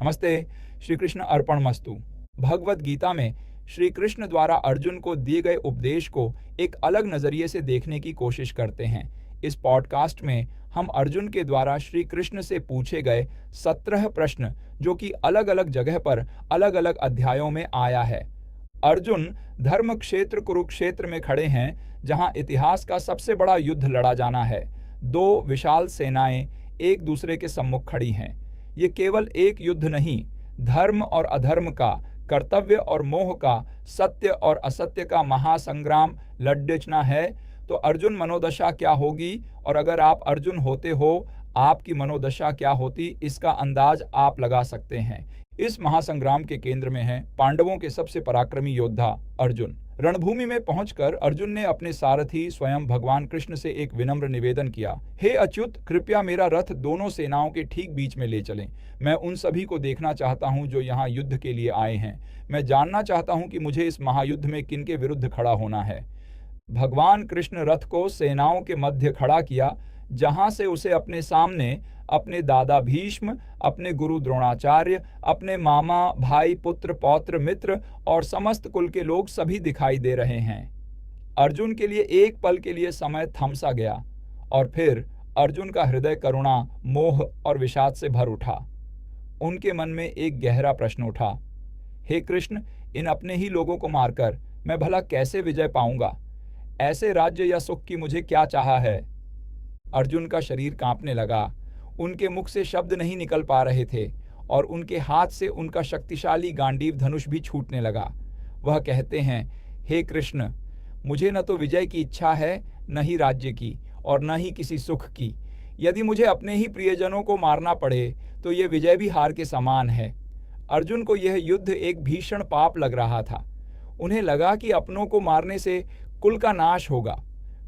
नमस्ते। श्री कृष्ण अर्पण मस्तु। भगवद गीता में श्री कृष्ण द्वारा अर्जुन को दिए गए उपदेश को एक अलग नजरिए से देखने की कोशिश करते हैं। इस पॉडकास्ट में हम अर्जुन के द्वारा श्री कृष्ण से पूछे गए 17 प्रश्न, जो कि अलग अलग जगह पर अलग अलग अध्यायों में आया है। अर्जुन धर्म क्षेत्र कुरुक्षेत्र में खड़े हैं, जहां इतिहास का सबसे बड़ा युद्ध लड़ा जाना है। दो विशाल सेनाएं एक दूसरे के सम्मुख खड़ी हैं। ये केवल एक युद्ध नहीं, धर्म और अधर्म का, कर्तव्य और मोह का, सत्य और असत्य का महासंग्राम लड़ना है। तो अर्जुन मनोदशा क्या होगी, और अगर आप अर्जुन होते हो, आपकी मनोदशा क्या होती, इसका अंदाज आप लगा सकते हैं। इस महासंग्राम के केंद्र में है पांडवों के सबसे पराक्रमी योद्धा अर्जुन। रणभूमि में पहुंचकर अर्जुन ने अपने सारथी स्वयं भगवान कृष्ण से एक विनम्र निवेदन किया। हे अच्युत, कृपया मेरा रथ दोनों सेनाओं के ठीक बीच में ले चलें। मैं उन सभी को देखना चाहता हूं जो यहाँ युद्ध के लिए आए हैं। मैं जानना चाहता हूं कि मुझे इस महायुद्ध में किनके विरुद्ध खड़ा होना है। भगवान कृष्ण रथ को सेनाओं के मध्य खड़ा किया, जहां से उसे अपने सामने अपने दादा भीष्म, अपने गुरु द्रोणाचार्य, अपने मामा, भाई, पुत्र, पौत्र, मित्र और समस्त कुल के लोग सभी दिखाई दे रहे हैं। अर्जुन के लिए एक पल के लिए समय थम सा गया, और फिर अर्जुन का हृदय करुणा, मोह और विषाद से भर उठा। उनके मन में एक गहरा प्रश्न उठा। हे कृष्ण, इन अपने ही लोगों को मारकर मैं भला कैसे विजय पाऊंगा? ऐसे राज्य या सुख की मुझे क्या चाहा है? अर्जुन का शरीर कांपने लगा। उनके मुख से शब्द नहीं निकल पा रहे थे, और उनके हाथ से उनका शक्तिशाली गांडीव धनुष भी छूटने लगा। वह कहते हैं, हे कृष्ण, मुझे न तो विजय की इच्छा है, न ही राज्य की, और न ही किसी सुख की। यदि मुझे अपने ही प्रियजनों को मारना पड़े तो ये विजय भी हार के समान है। अर्जुन को यह युद्ध एक भीषण पाप लग रहा था। उन्हें लगा कि अपनों को मारने से कुल का नाश होगा,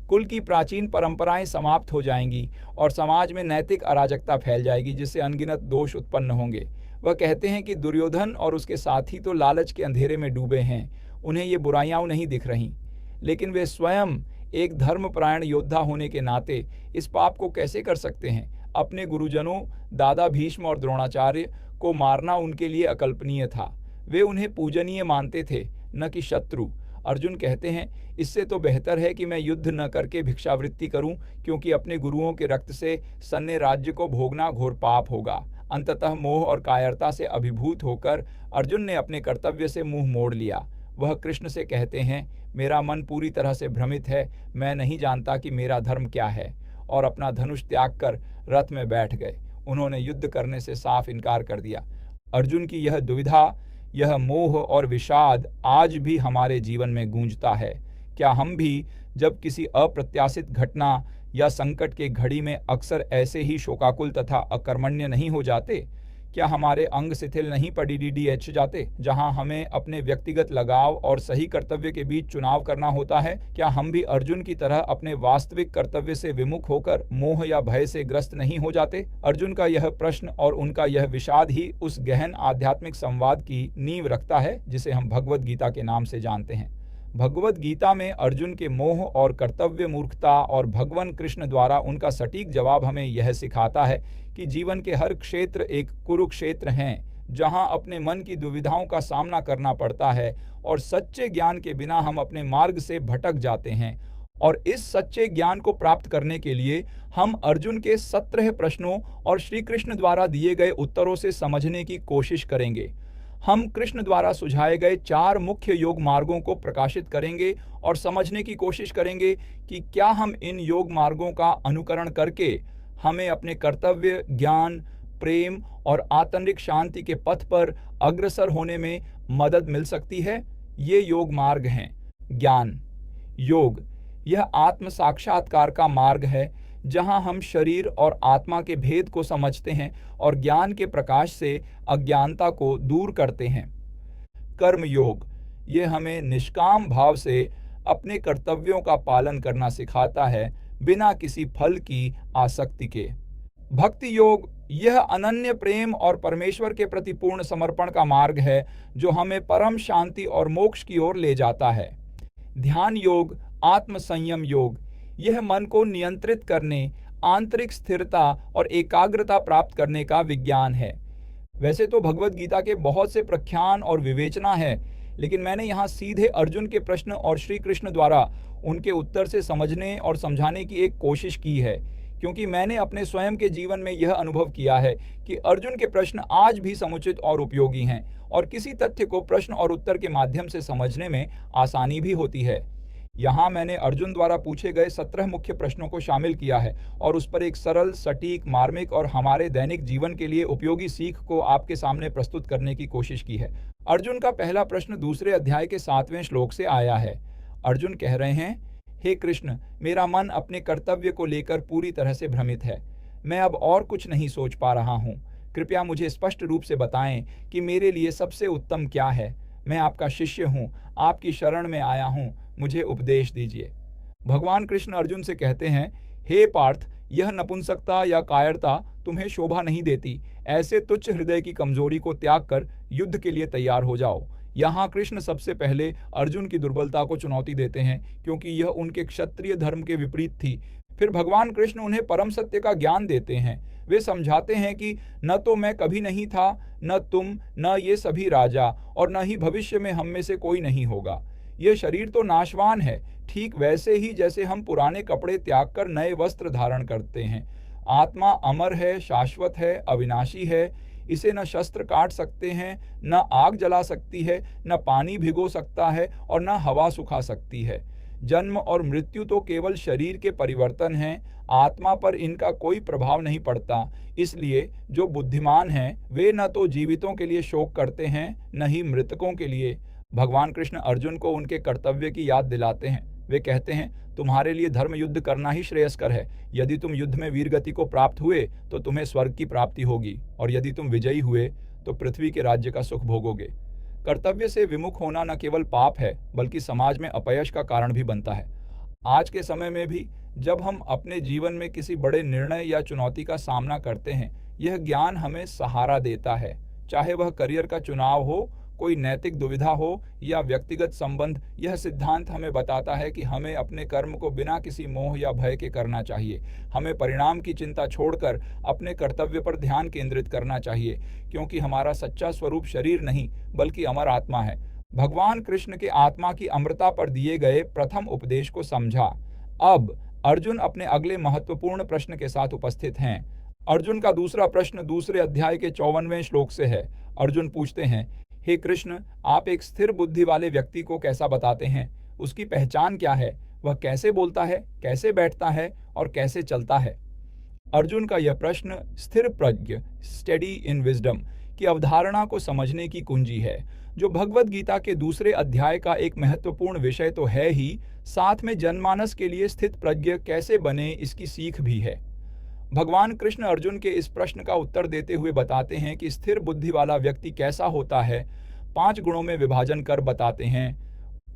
कुल की प्राचीन परंपराएं समाप्त हो जाएंगी और समाज में नैतिक अराजकता फैल जाएगी, जिससे अनगिनत दोष उत्पन्न होंगे। वह कहते हैं कि दुर्योधन और उसके साथी तो लालच के अंधेरे में डूबे हैं, उन्हें ये बुराइयां नहीं दिख रहीं, लेकिन वे स्वयं एक धर्मपरायण योद्धा होने के नाते इस पाप को कैसे कर सकते हैं? अपने गुरुजनों दादा भीष्म और द्रोणाचार्य को मारना उनके लिए अकल्पनीय था। वे उन्हें पूजनीय मानते थे, न कि शत्रु। अर्जुन कहते हैं, इससे तो बेहतर है कि मैं युद्ध न करके भिक्षावृत्ति करूं, क्योंकि अपने गुरुओं के रक्त से सन्ने राज्य को भोगना घोर पाप होगा। अंततः मोह और कायरता से अभिभूत होकर अर्जुन ने अपने कर्तव्य से मुंह मोड़ लिया। वह कृष्ण से कहते हैं, मेरा मन पूरी तरह से भ्रमित है, मैं नहीं जानता कि मेरा धर्म क्या है, और अपना धनुष त्याग कर रथ में बैठ गए। उन्होंने युद्ध करने से साफ इनकार कर दिया। अर्जुन की यह दुविधा, यह मोह और विषाद आज भी हमारे जीवन में गूंजता है। क्या हम भी जब किसी अप्रत्याशित घटना या संकट के घड़ी में अक्सर ऐसे ही शोकाकुल तथा अकर्मण्य नहीं हो जाते? क्या हमारे अंग शिथिल नहीं पड़ीडीएच जाते, जहां हमें अपने व्यक्तिगत लगाव और सही कर्तव्य के बीच चुनाव करना होता है? क्या हम भी अर्जुन की तरह अपने वास्तविक कर्तव्य से विमुख होकर मोह या भय से ग्रस्त नहीं हो जाते? अर्जुन का यह प्रश्न और उनका यह विषाद ही उस गहन आध्यात्मिक संवाद की नींव रखता है, जिसे हम भगवद गीता के नाम से जानते हैं। भगवद गीता में अर्जुन के मोह और कर्तव्य मूर्खता और भगवान कृष्ण द्वारा उनका सटीक जवाब हमें यह सिखाता है कि जीवन के हर क्षेत्र एक कुरुक्षेत्र हैं, जहां अपने मन की दुविधाओं का सामना करना पड़ता है, और सच्चे ज्ञान के बिना हम अपने मार्ग से भटक जाते हैं। और इस सच्चे ज्ञान को प्राप्त करने के लिए हम अर्जुन के 17 प्रश्नों और श्री कृष्ण द्वारा दिए गए उत्तरों से समझने की कोशिश करेंगे। हम कृष्ण द्वारा सुझाए गए 4 मुख्य योग मार्गों को प्रकाशित करेंगे और समझने की कोशिश करेंगे कि क्या हम इन योग मार्गों का अनुकरण करके हमें अपने कर्तव्य, ज्ञान, प्रेम और आंतरिक शांति के पथ पर अग्रसर होने में मदद मिल सकती है। ये योग मार्ग हैं। ज्ञान योग, यह आत्म साक्षात्कार का मार्ग है, जहां हम शरीर और आत्मा के भेद को समझते हैं और ज्ञान के प्रकाश से अज्ञानता को दूर करते हैं। कर्म योग, यह हमें निष्काम भाव से अपने कर्तव्यों का पालन करना सिखाता है, बिना किसी फल की आसक्ति के। भक्ति योग, यह अनन्य प्रेम और परमेश्वर के प्रति पूर्ण समर्पण का मार्ग है, जो हमें परम शांति और मोक्ष की ओर ले जाता है। ध्यान योग, आत्म संयम योग, यह मन को नियंत्रित करने, आंतरिक स्थिरता और एकाग्रता प्राप्त करने का विज्ञान है। वैसे तो भगवत गीता के बहुत से प्रख्यान और विवेचना है, लेकिन मैंने यहाँ सीधे अर्जुन के प्रश्न और श्री कृष्ण द्वारा उनके उत्तर से समझने और समझाने की एक कोशिश की है, क्योंकि मैंने अपने स्वयं के जीवन में यह अनुभव किया है कि अर्जुन के प्रश्न आज भी समुचित और उपयोगी हैं और किसी तथ्य को प्रश्न और उत्तर के माध्यम से समझने में आसानी भी होती है। यहाँ मैंने अर्जुन द्वारा पूछे गए 17 मुख्य प्रश्नों को शामिल किया है और उस पर एक सरल, सटीक, मार्मिक और हमारे दैनिक जीवन के लिए उपयोगी सीख को आपके सामने प्रस्तुत करने की कोशिश की है। अर्जुन का पहला प्रश्न दूसरे अध्याय के 7वें श्लोक से आया है। अर्जुन कह रहे हैं, हे कृष्ण, मेरा मन अपने कर्तव्य को लेकर पूरी तरह से भ्रमित है। मैं अब और कुछ नहीं सोच पा रहा हूँ। कृपया मुझे स्पष्ट रूप से बताएं कि मेरे लिए सबसे उत्तम क्या है। मैं आपका शिष्य हूँ, आपकी शरण में आया हूँ, मुझे उपदेश दीजिए। भगवान कृष्ण अर्जुन से कहते हैं, हे पार्थ, यह नपुंसकता या कायरता तुम्हें शोभा नहीं देती। ऐसे तुच्छ हृदय की कमजोरी को त्याग कर युद्ध के लिए तैयार हो जाओ। यहाँ कृष्ण सबसे पहले अर्जुन की दुर्बलता को चुनौती देते हैं, क्योंकि यह उनके क्षत्रिय धर्म के विपरीत थी। फिर भगवान कृष्ण उन्हें परम सत्य का ज्ञान देते हैं। वे समझाते हैं कि न तो मैं कभी नहीं था, न तुम, न ये सभी राजा, और न ही भविष्य में हम में से कोई नहीं होगा। यह शरीर तो नाशवान है, ठीक वैसे ही जैसे हम पुराने कपड़े त्याग कर नए वस्त्र धारण करते हैं। आत्मा अमर है, शाश्वत है, अविनाशी है। इसे न शस्त्र काट सकते हैं, न आग जला सकती है, न पानी भिगो सकता है और न हवा सुखा सकती है। जन्म और मृत्यु तो केवल शरीर के परिवर्तन हैं, आत्मा पर इनका कोई प्रभाव नहीं पड़ता। इसलिए जो बुद्धिमान हैं वे न तो जीवितों के लिए शोक करते हैं, न ही मृतकों के लिए। भगवान कृष्ण अर्जुन को उनके कर्तव्य की याद दिलाते हैं। वे कहते हैं, तुम्हारे लिए धर्म युद्ध करना ही श्रेयस्कर है। यदि तुम युद्ध में वीरगति को प्राप्त हुए तो तुम्हें स्वर्ग की प्राप्ति होगी, और यदि तुम विजयी हुए तो पृथ्वी के राज्य का सुख भोगोगे। कर्तव्य से विमुख होना न केवल पाप है, बल्कि समाज में अपयश का कारण भी बनता है। आज के समय में भी जब हम अपने जीवन में किसी बड़े निर्णय या चुनौती का सामना करते हैं, यह ज्ञान हमें सहारा देता है। चाहे वह करियर का चुनाव हो, कोई नैतिक दुविधा हो या व्यक्तिगत संबंध, यह सिद्धांत हमें बताता है कि हमें अपने कर्म को बिना किसी मोह या भय के करना चाहिए। हमें परिणाम की चिंता छोड़कर अपने कर्तव्य पर ध्यान केंद्रित करना चाहिए, क्योंकि हमारा सच्चा स्वरूप शरीर नहीं बल्कि अमर आत्मा है। भगवान कृष्ण के आत्मा की अमरता पर दिए गए प्रथम उपदेश को समझा। अब अर्जुन अपने अगले महत्वपूर्ण प्रश्न के साथ उपस्थित हैं। अर्जुन का दूसरा प्रश्न दूसरे अध्याय के 54वें श्लोक से है। अर्जुन पूछते हैं, हे कृष्ण, आप एक स्थिर बुद्धि वाले व्यक्ति को कैसा बताते हैं? उसकी पहचान क्या है? वह कैसे बोलता है, कैसे बैठता है और कैसे चलता है? अर्जुन का यह प्रश्न स्थिर प्रज्ञ, स्टेडी इन विजडम की अवधारणा को समझने की कुंजी है, जो भगवत गीता के दूसरे अध्याय का एक महत्वपूर्ण विषय तो है ही, साथ में जनमानस के लिए स्थित प्रज्ञ कैसे बने इसकी सीख भी है। भगवान कृष्ण अर्जुन के इस प्रश्न का उत्तर देते हुए बताते हैं कि स्थिर बुद्धि वाला व्यक्ति कैसा होता है। 5 गुणों में विभाजन कर बताते हैं।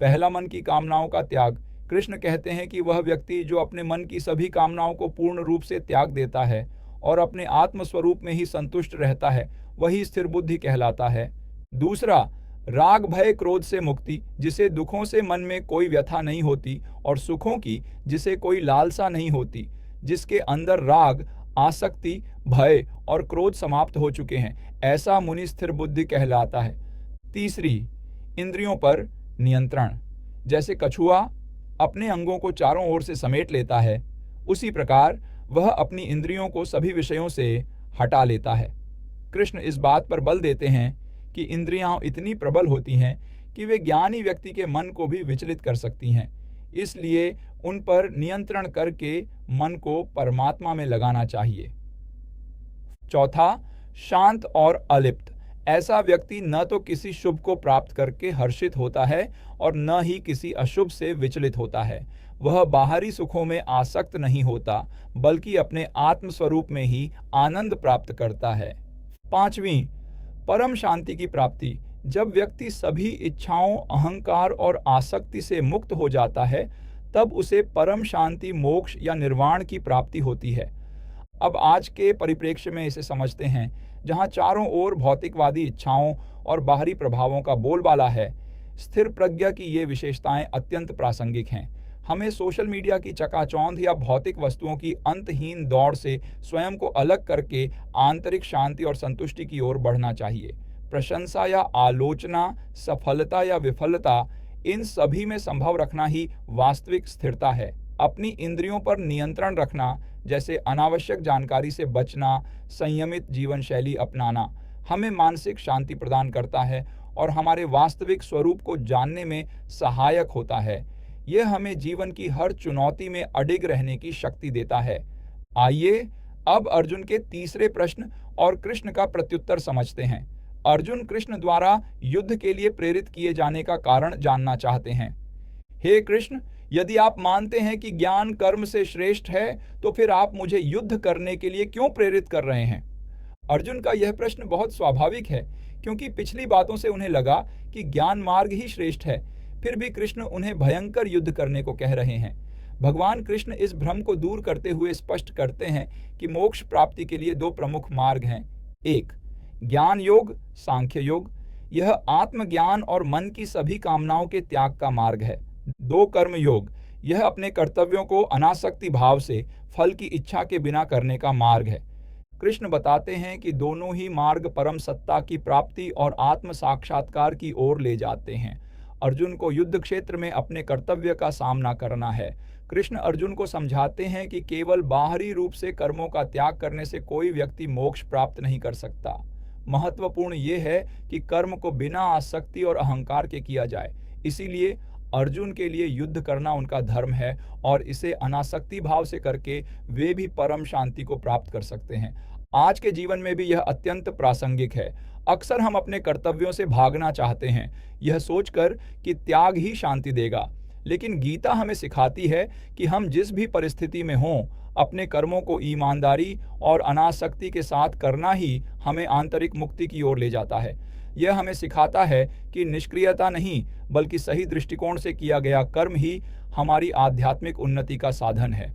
पहला, मन की कामनाओं का त्याग। कृष्ण कहते हैं कि वह व्यक्ति जो अपने मन की सभी कामनाओं को पूर्ण रूप से त्याग देता है और अपने आत्म स्वरूप में ही संतुष्ट रहता है, वही स्थिर बुद्धि कहलाता है। दूसरा, राग भय क्रोध से मुक्ति, जिसे दुखों से मन में कोई व्यथा नहीं होती और सुखों की जिसे कोई लालसा नहीं होती, जिसके अंदर राग, आसक्ति, भय और क्रोध समाप्त हो चुके हैं, ऐसा मुनि स्थिर बुद्धि कहलाता है। तीसरी, इंद्रियों पर नियंत्रण। जैसे कछुआ अपने अंगों को चारों ओर से समेट लेता है, उसी प्रकार वह अपनी इंद्रियों को सभी विषयों से हटा लेता है। कृष्ण इस बात पर बल देते हैं कि इंद्रियां इतनी प्रबल होती हैं कि वे ज्ञानी व्यक्ति के मन को भी विचलित कर सकती हैं। इसलिए उन पर नियंत्रण करके मन को परमात्मा में लगाना चाहिए। चौथा, शांत और अलिप्त। ऐसा व्यक्ति न तो किसी शुभ को प्राप्त करके हर्षित होता है और न ही किसी अशुभ से विचलित होता है। वह बाहरी सुखों में आसक्त नहीं होता, बल्कि अपने आत्म स्वरूप में ही आनंद प्राप्त करता है। पांचवी, परम शांति की प्राप्ति। जब व्यक्ति सभी इच्छाओं, अहंकार और आसक्ति से मुक्त हो जाता है, तब उसे परम शांति, मोक्ष या निर्वाण की प्राप्ति होती है। अब आज के परिप्रेक्ष्य में इसे समझते हैं, जहाँ चारों ओर भौतिकवादी इच्छाओं और बाहरी प्रभावों का बोलबाला है। स्थिर प्रज्ञा की ये विशेषताएं अत्यंत प्रासंगिक हैं। हमें सोशल मीडिया की चकाचौंध या भौतिक वस्तुओं की अंतहीन दौड़ से स्वयं को अलग करके आंतरिक शांति और संतुष्टि की ओर बढ़ना चाहिए। प्रशंसा या आलोचना, सफलता या विफलता, इन सभी में संभव रखना ही वास्तविक स्थिरता है। अपनी इंद्रियों पर नियंत्रण रखना, जैसे अनावश्यक जानकारी से बचना, संयमित जीवन शैली अपनाना, हमें मानसिक शांति प्रदान करता है और हमारे वास्तविक स्वरूप को जानने में सहायक होता है। यह हमें जीवन की हर चुनौती में अडिग रहने की शक्ति देता है। आइए अब अर्जुन के तीसरे प्रश्न और कृष्ण का प्रत्युत्तर समझते हैं। अर्जुन कृष्ण द्वारा युद्ध के लिए प्रेरित किए जाने का कारण जानना चाहते हैं। हे कृष्ण, यदि आप मानते हैं कि ज्ञान कर्म से श्रेष्ठ है, तो फिर आप मुझे युद्ध करने के लिए क्यों प्रेरित कर रहे हैं? अर्जुन का यह प्रश्न बहुत स्वाभाविक है, क्योंकि पिछली बातों से उन्हें लगा कि ज्ञान मार्ग ही श्रेष्ठ है। फिर भी कृष्ण उन्हें भयंकर युद्ध करने को कह रहे हैं। भगवान कृष्ण इस भ्रम को दूर करते हुए स्पष्ट करते हैं कि मोक्ष प्राप्ति के लिए दो प्रमुख मार्ग हैं। एक, ज्ञान योग, सांख्य योग। यह आत्मज्ञान और मन की सभी कामनाओं के त्याग का मार्ग है। दो, कर्म योग। यह अपने कर्तव्यों को अनासक्ति भाव से फल की इच्छा के बिना करने का मार्ग है। कृष्ण बताते हैं कि दोनों ही मार्ग परम सत्ता की प्राप्ति और आत्म साक्षात्कार की ओर ले जाते हैं। अर्जुन को युद्ध क्षेत्र में अपने कर्तव्य का सामना करना है। कृष्ण अर्जुन को समझाते हैं कि केवल बाहरी रूप से कर्मों का त्याग करने से कोई व्यक्ति मोक्ष प्राप्त नहीं कर सकता। महत्वपूर्ण ये है कि कर्म को बिना आसक्ति और अहंकार के किया जाए। इसीलिए अर्जुन के लिए युद्ध करना उनका धर्म है और इसे अनासक्ति भाव से करके वे भी परम शांति को प्राप्त कर सकते हैं। आज के जीवन में भी यह अत्यंत प्रासंगिक है। अक्सर हम अपने कर्तव्यों से भागना चाहते हैं, यह सोचकर कि त्याग ही शांति देगा। लेकिन गीता हमें सिखाती है कि हम जिस भी परिस्थिति में हों, अपने कर्मों को ईमानदारी और अनासक्ति के साथ करना ही हमें आंतरिक मुक्ति की ओर ले जाता है। यह हमें सिखाता है कि निष्क्रियता नहीं, बल्कि सही दृष्टिकोण से किया गया कर्म ही हमारी आध्यात्मिक उन्नति का साधन है।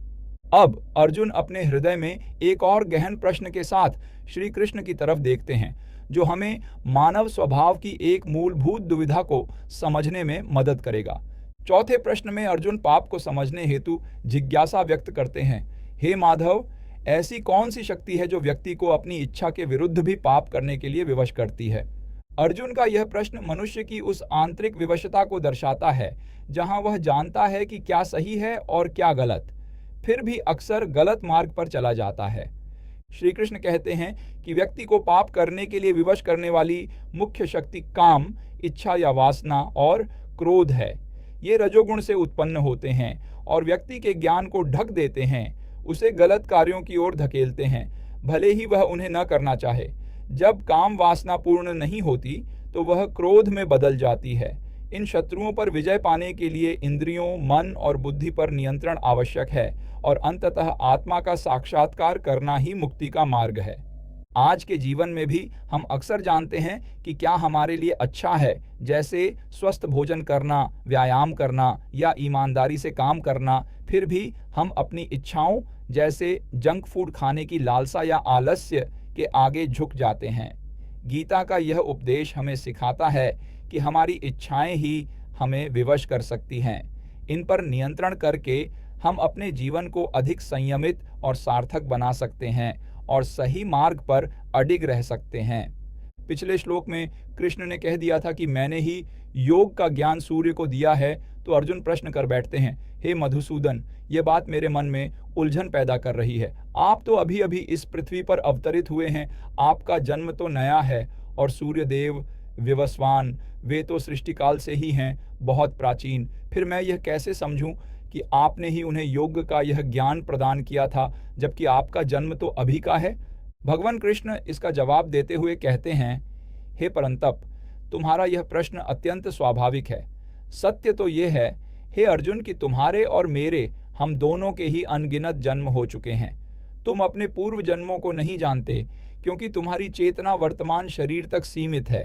अब अर्जुन अपने हृदय में एक और गहन प्रश्न के साथ श्री कृष्ण की तरफ देखते हैं, जो हमें मानव स्वभाव की एक मूलभूत दुविधा को समझने में मदद करेगा। चौथे प्रश्न में अर्जुन पाप को समझने हेतु जिज्ञासा व्यक्त करते हैं। हे माधव, ऐसी कौन सी शक्ति है जो व्यक्ति को अपनी इच्छा के विरुद्ध भी पाप करने के लिए विवश करती है? अर्जुन का यह प्रश्न मनुष्य की उस आंतरिक विवशता को दर्शाता है, जहां वह जानता है कि क्या सही है और क्या गलत, फिर भी अक्सर गलत मार्ग पर चला जाता है। श्री कृष्ण कहते हैं कि व्यक्ति को पाप करने के लिए विवश करने वाली मुख्य शक्ति काम, इच्छा या वासना और क्रोध है। ये रजोगुण से उत्पन्न होते हैं और व्यक्ति के ज्ञान को ढक देते हैं, उसे गलत कार्यों की ओर धकेलते हैं, भले ही वह उन्हें न करना चाहे। जब काम वासना पूर्ण नहीं होती तो वह क्रोध में बदल जाती है। इन शत्रुओं पर विजय पाने के लिए इंद्रियों, मन और बुद्धि पर नियंत्रण आवश्यक है और अंततः आत्मा का साक्षात्कार करना ही मुक्ति का मार्ग है। आज के जीवन में भी हम अक्सर जानते हैं कि क्या हमारे लिए अच्छा है, जैसे स्वस्थ भोजन करना, व्यायाम करना या ईमानदारी से काम करना, फिर भी हम अपनी इच्छाओं जैसे जंक फूड खाने की लालसा या आलस्य के आगे झुक जाते हैं। गीता का यह उपदेश हमें सिखाता है कि हमारी इच्छाएं ही हमें विवश कर सकती हैं। इन पर नियंत्रण करके हम अपने जीवन को अधिक संयमित और सार्थक बना सकते हैं और सही मार्ग पर अडिग रह सकते हैं। पिछले श्लोक में कृष्ण ने कह दिया था कि मैंने ही योग का ज्ञान सूर्य को दिया है, तो अर्जुन प्रश्न कर बैठते हैं, हे मधुसूदन, ये बात मेरे मन में उलझन पैदा कर रही है। आप तो अभी अभी इस पृथ्वी पर अवतरित हुए हैं, आपका जन्म तो नया है और सूर्य देव विवस्वान, वे तो सृष्टिकाल से ही हैं, बहुत प्राचीन। फिर मैं यह कैसे समझूं कि आपने ही उन्हें योग का यह ज्ञान प्रदान किया था, जबकि आपका जन्म तो अभी का है? भगवान कृष्ण इसका जवाब देते हुए कहते हैं, हे परंतप, तुम्हारा यह प्रश्न अत्यंत स्वाभाविक है। सत्य तो यह है, हे अर्जुन, कि तुम्हारे और मेरे, हम दोनों के ही अनगिनत जन्म हो चुके हैं। तुम अपने पूर्व जन्मों को नहीं जानते, क्योंकि तुम्हारी चेतना वर्तमान शरीर तक सीमित है,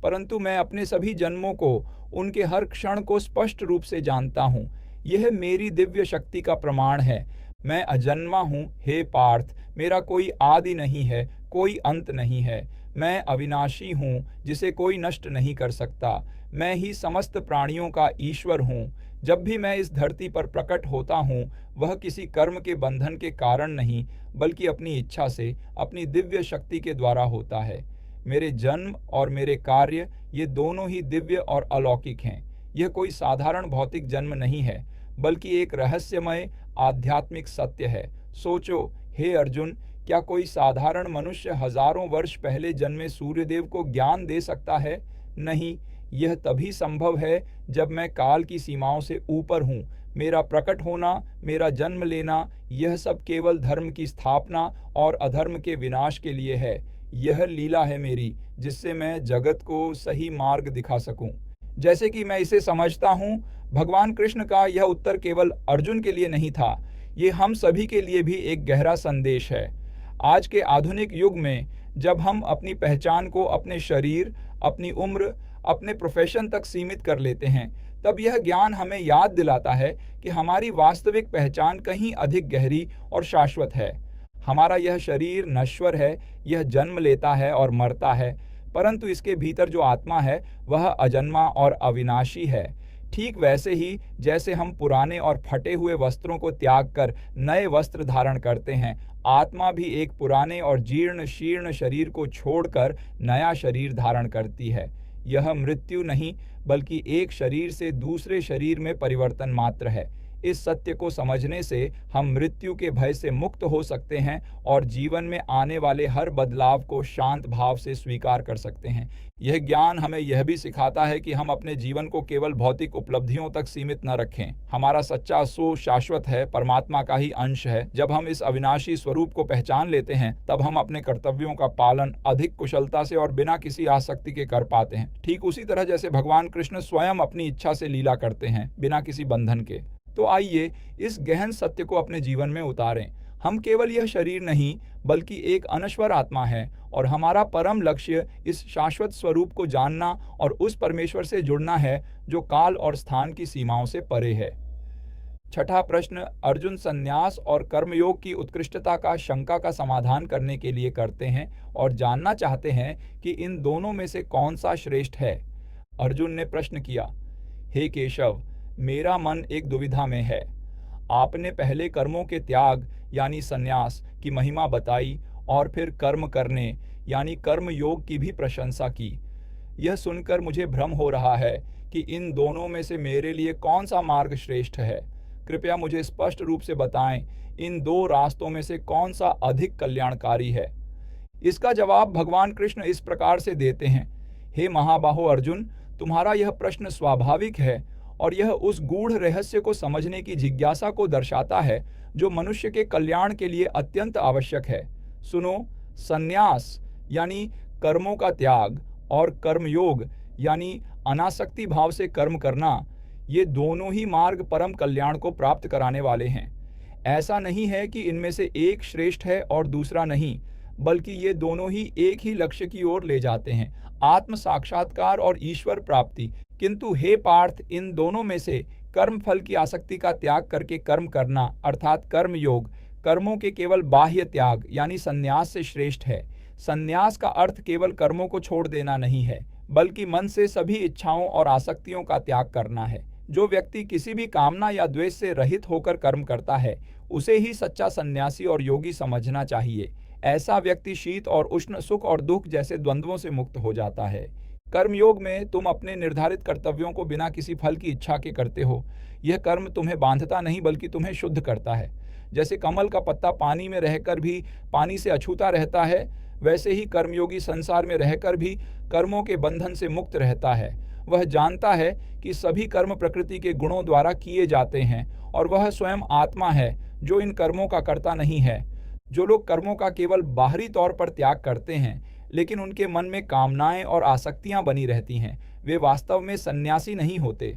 परंतु मैं अपने सभी जन्मों को, उनके हर क्षण को स्पष्ट रूप से जानता हूँ। यह मेरी दिव्य शक्ति का प्रमाण है। मैं अजन्मा हूँ, हे पार्थ, मेरा कोई आदि नहीं है, कोई अंत नहीं है। मैं अविनाशी हूँ, जिसे कोई नष्ट नहीं कर सकता। मैं ही समस्त प्राणियों का ईश्वर हूँ, जब भी मैं इस धरती पर प्रकट होता हूँ, वह किसी कर्म के बंधन के कारण नहीं, बल्कि अपनी इच्छा से, अपनी दिव्य शक्ति के द्वारा होता है। मेरे जन्म और मेरे कार्य, ये दोनों ही दिव्य और अलौकिक हैं। यह कोई साधारण भौतिक जन्म नहीं है, बल्कि एक रहस्यमय आध्यात्मिक सत्य है। सोचो, हे अर्जुन, क्या कोई साधारण मनुष्य हजारों वर्ष पहले जन्मे सूर्यदेव को ज्ञान दे सकता है? नहीं, यह तभी संभव है जब मैं काल की सीमाओं से ऊपर हूँ। मेरा प्रकट होना, मेरा जन्म लेना, यह सब केवल धर्म की स्थापना और अधर्म के विनाश के लिए है। यह लीला है मेरी, जिससे मैं जगत को सही मार्ग दिखा सकूं। जैसे कि मैं इसे समझता हूँ, भगवान कृष्ण का यह उत्तर केवल अर्जुन के लिए नहीं था, ये हम सभी के लिए भी एक गहरा संदेश है। आज के आधुनिक युग में जब हम अपनी पहचान को अपने शरीर, अपनी उम्र, अपने प्रोफेशन तक सीमित कर लेते हैं, तब यह ज्ञान हमें याद दिलाता है कि हमारी वास्तविक पहचान कहीं अधिक गहरी और शाश्वत है। हमारा यह शरीर नश्वर है, यह जन्म लेता है और मरता है, परंतु इसके भीतर जो आत्मा है वह अजन्मा और अविनाशी है। ठीक वैसे ही जैसे हम पुराने और फटे हुए वस्त्रों को त्याग कर नए वस्त्र धारण करते हैं, आत्मा भी एक पुराने और जीर्ण शीर्ण शरीर को छोड़कर नया शरीर धारण करती है। यह मृत्यु नहीं, बल्कि एक शरीर से दूसरे शरीर में परिवर्तन मात्र है। इस सत्य को समझने से हम मृत्यु के भय से मुक्त हो सकते हैं और जीवन में आने वाले हर बदलाव को शांत भाव से स्वीकार कर सकते हैं। यह ज्ञान हमें यह भी सिखाता है कि हम अपने जीवन को केवल भौतिक उपलब्धियों तक सीमित न रखें। हमारा सच्चा सो शाश्वत है, परमात्मा का ही अंश है। जब हम इस अविनाशी स्वरूप को पहचान लेते हैं, तब हम अपने कर्तव्यों का पालन अधिक कुशलता से और बिना किसी आसक्ति के कर पाते हैं। ठीक उसी तरह जैसे भगवान कृष्ण स्वयं अपनी इच्छा से लीला करते हैं, बिना किसी बंधन के। तो आइए इस गहन सत्य को अपने जीवन में उतारें। हम केवल यह शरीर नहीं, बल्कि एक अनश्वर आत्मा है और हमारा परम लक्ष्य इस शाश्वत स्वरूप को जानना और उस परमेश्वर से जुड़ना है जो काल और स्थान की सीमाओं से परे है। छठा प्रश्न अर्जुन संन्यास और कर्मयोग की उत्कृष्टता का शंका का समाधान करने के लिए करते हैं और जानना चाहते हैं कि इन दोनों में से कौन सा श्रेष्ठ है। अर्जुन ने प्रश्न किया, हे केशव, मेरा मन एक दुविधा में है। आपने पहले कर्मों के त्याग यानी संन्यास की महिमा बताई और फिर कर्म करने यानी कर्म योग की भी प्रशंसा की। यह सुनकर मुझे भ्रम हो रहा है कि इन दोनों में से मेरे लिए कौन सा मार्ग श्रेष्ठ है। कृपया मुझे स्पष्ट रूप से बताएं, इन दो रास्तों में से कौन सा अधिक कल्याणकारी है। इसका जवाब भगवान कृष्ण इस प्रकार से देते हैं, हे महाबाहो अर्जुन, तुम्हारा यह प्रश्न स्वाभाविक है और यह उस गूढ़ रहस्य को समझने की जिज्ञासा को दर्शाता है जो मनुष्य के कल्याण के लिए अत्यंत आवश्यक है। सुनो, संन्यास यानी कर्मों का त्याग और कर्मयोग यानी अनासक्ति भाव से कर्म करना, ये दोनों ही मार्ग परम कल्याण को प्राप्त कराने वाले हैं। ऐसा नहीं है कि इनमें से एक श्रेष्ठ है और दूसरा नहीं, बल्कि ये दोनों ही एक ही लक्ष्य की ओर ले जाते हैं, आत्म साक्षात्कार और ईश्वर प्राप्ति। किंतु हे पार्थ, इन दोनों में से कर्म फल की आसक्ति का त्याग करके कर्म करना अर्थात कर्म योग, कर्मों के केवल बाह्य त्याग यानी संन्यास से श्रेष्ठ है। संन्यास का अर्थ केवल कर्मों को छोड़ देना नहीं है, बल्कि मन से सभी इच्छाओं और आसक्तियों का त्याग करना है। जो व्यक्ति किसी भी कामना या द्वेष से रहित होकर कर्म करता है, उसे ही सच्चा सन्यासी और योगी समझना चाहिए। ऐसा व्यक्ति शीत और उष्ण, सुख और दुख जैसे द्वंद्वों से मुक्त हो जाता है। कर्मयोग में तुम अपने निर्धारित कर्तव्यों को बिना किसी फल की इच्छा के करते हो। यह कर्म तुम्हें बांधता नहीं, बल्कि तुम्हें शुद्ध करता है। जैसे कमल का पत्ता पानी में रहकर भी पानी से अछूता रहता है, वैसे ही कर्मयोगी संसार में रहकर भी कर्मों के बंधन से मुक्त रहता है। वह जानता है कि सभी कर्म प्रकृति के गुणों द्वारा किए जाते हैं और वह स्वयं आत्मा है जो इन कर्मों का कर्ता नहीं है। जो लोग कर्मों का केवल बाहरी तौर पर त्याग करते हैं, लेकिन उनके मन में कामनाएं और आसक्तियां बनी रहती हैं, वे वास्तव में सन्यासी नहीं होते।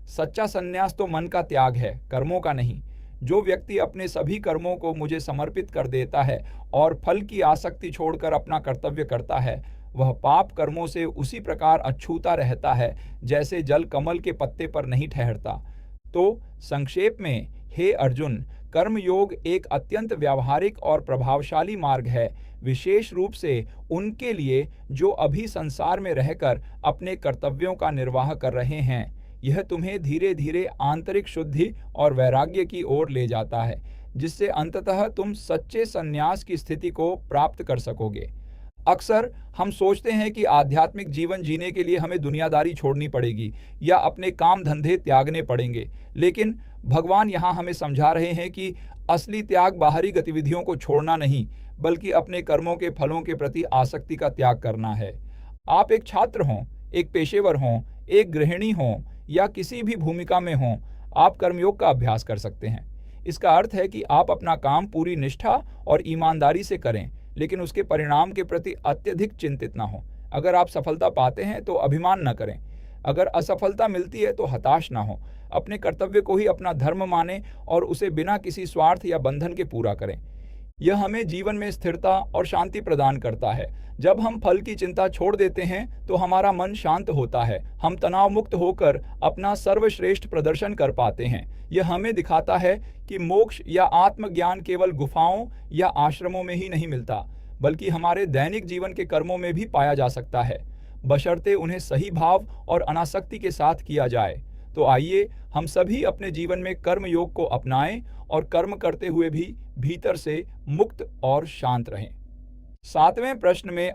सच्चा सन्यास तो मन का त्याग है, कर्मों का नहीं। जो व्यक्ति अपने सभी कर्मों को मुझे समर्पित कर देता है और फल की आसक्ति छोड़कर अपना कर्तव्य करता है, वह पाप कर्मों से उसी प्रकार अछूता रहता है जैसे जल कमल के पत्ते पर नहीं ठहरता। तो संक्षेप में, हे अर्जुन, कर्मयोग एक अत्यंत व्यावहारिक और प्रभावशाली मार्ग है, विशेष रूप से उनके लिए जो अभी संसार में रहकर अपने कर्तव्यों का निर्वाह कर रहे हैं। यह तुम्हें धीरे धीरे आंतरिक शुद्धि और वैराग्य की ओर ले जाता है, जिससे अंततः तुम सच्चे संन्यास की स्थिति को प्राप्त कर सकोगे। अक्सर हम सोचते हैं कि आध्यात्मिक जीवन जीने के लिए हमें दुनियादारी छोड़नी पड़ेगी या अपने काम धंधे त्यागने पड़ेंगे, लेकिन भगवान यहाँ हमें समझा रहे हैं कि असली त्याग बाहरी गतिविधियों को छोड़ना नहीं, बल्कि अपने कर्मों के फलों के प्रति आसक्ति का त्याग करना है। आप एक छात्र हों, एक पेशेवर हों, एक गृहिणी हों या किसी भी भूमिका में हों, आप कर्मयोग का अभ्यास कर सकते हैं। इसका अर्थ है कि आप अपना काम पूरी निष्ठा और ईमानदारी से करें, लेकिन उसके परिणाम के प्रति अत्यधिक चिंतित ना हो। अगर आप सफलता पाते हैं तो अभिमान न करें, अगर असफलता मिलती है तो हताश ना हो। अपने कर्तव्य को ही अपना धर्म माने और उसे बिना किसी स्वार्थ या बंधन के पूरा करें। यह हमें जीवन में स्थिरता और शांति प्रदान करता है। जब हम फल की चिंता छोड़ देते हैं तो हमारा मन शांत होता है, हम तनाव मुक्त होकर अपना सर्वश्रेष्ठ प्रदर्शन कर पाते हैं। यह हमें दिखाता है कि मोक्ष या आत्मज्ञान केवल गुफाओं या आश्रमों में ही नहीं मिलता, बल्कि हमारे दैनिक जीवन के कर्मों में भी पाया जा सकता है, बशर्ते उन्हें सही भाव और अनासक्ति के साथ किया जाए। तो आइए हम सभी अपने जीवन में कर्म योग को अपनाएं और कर्म करते हुए भी भीतर से मुक्त और शांत रहें। 7वें प्रश्न में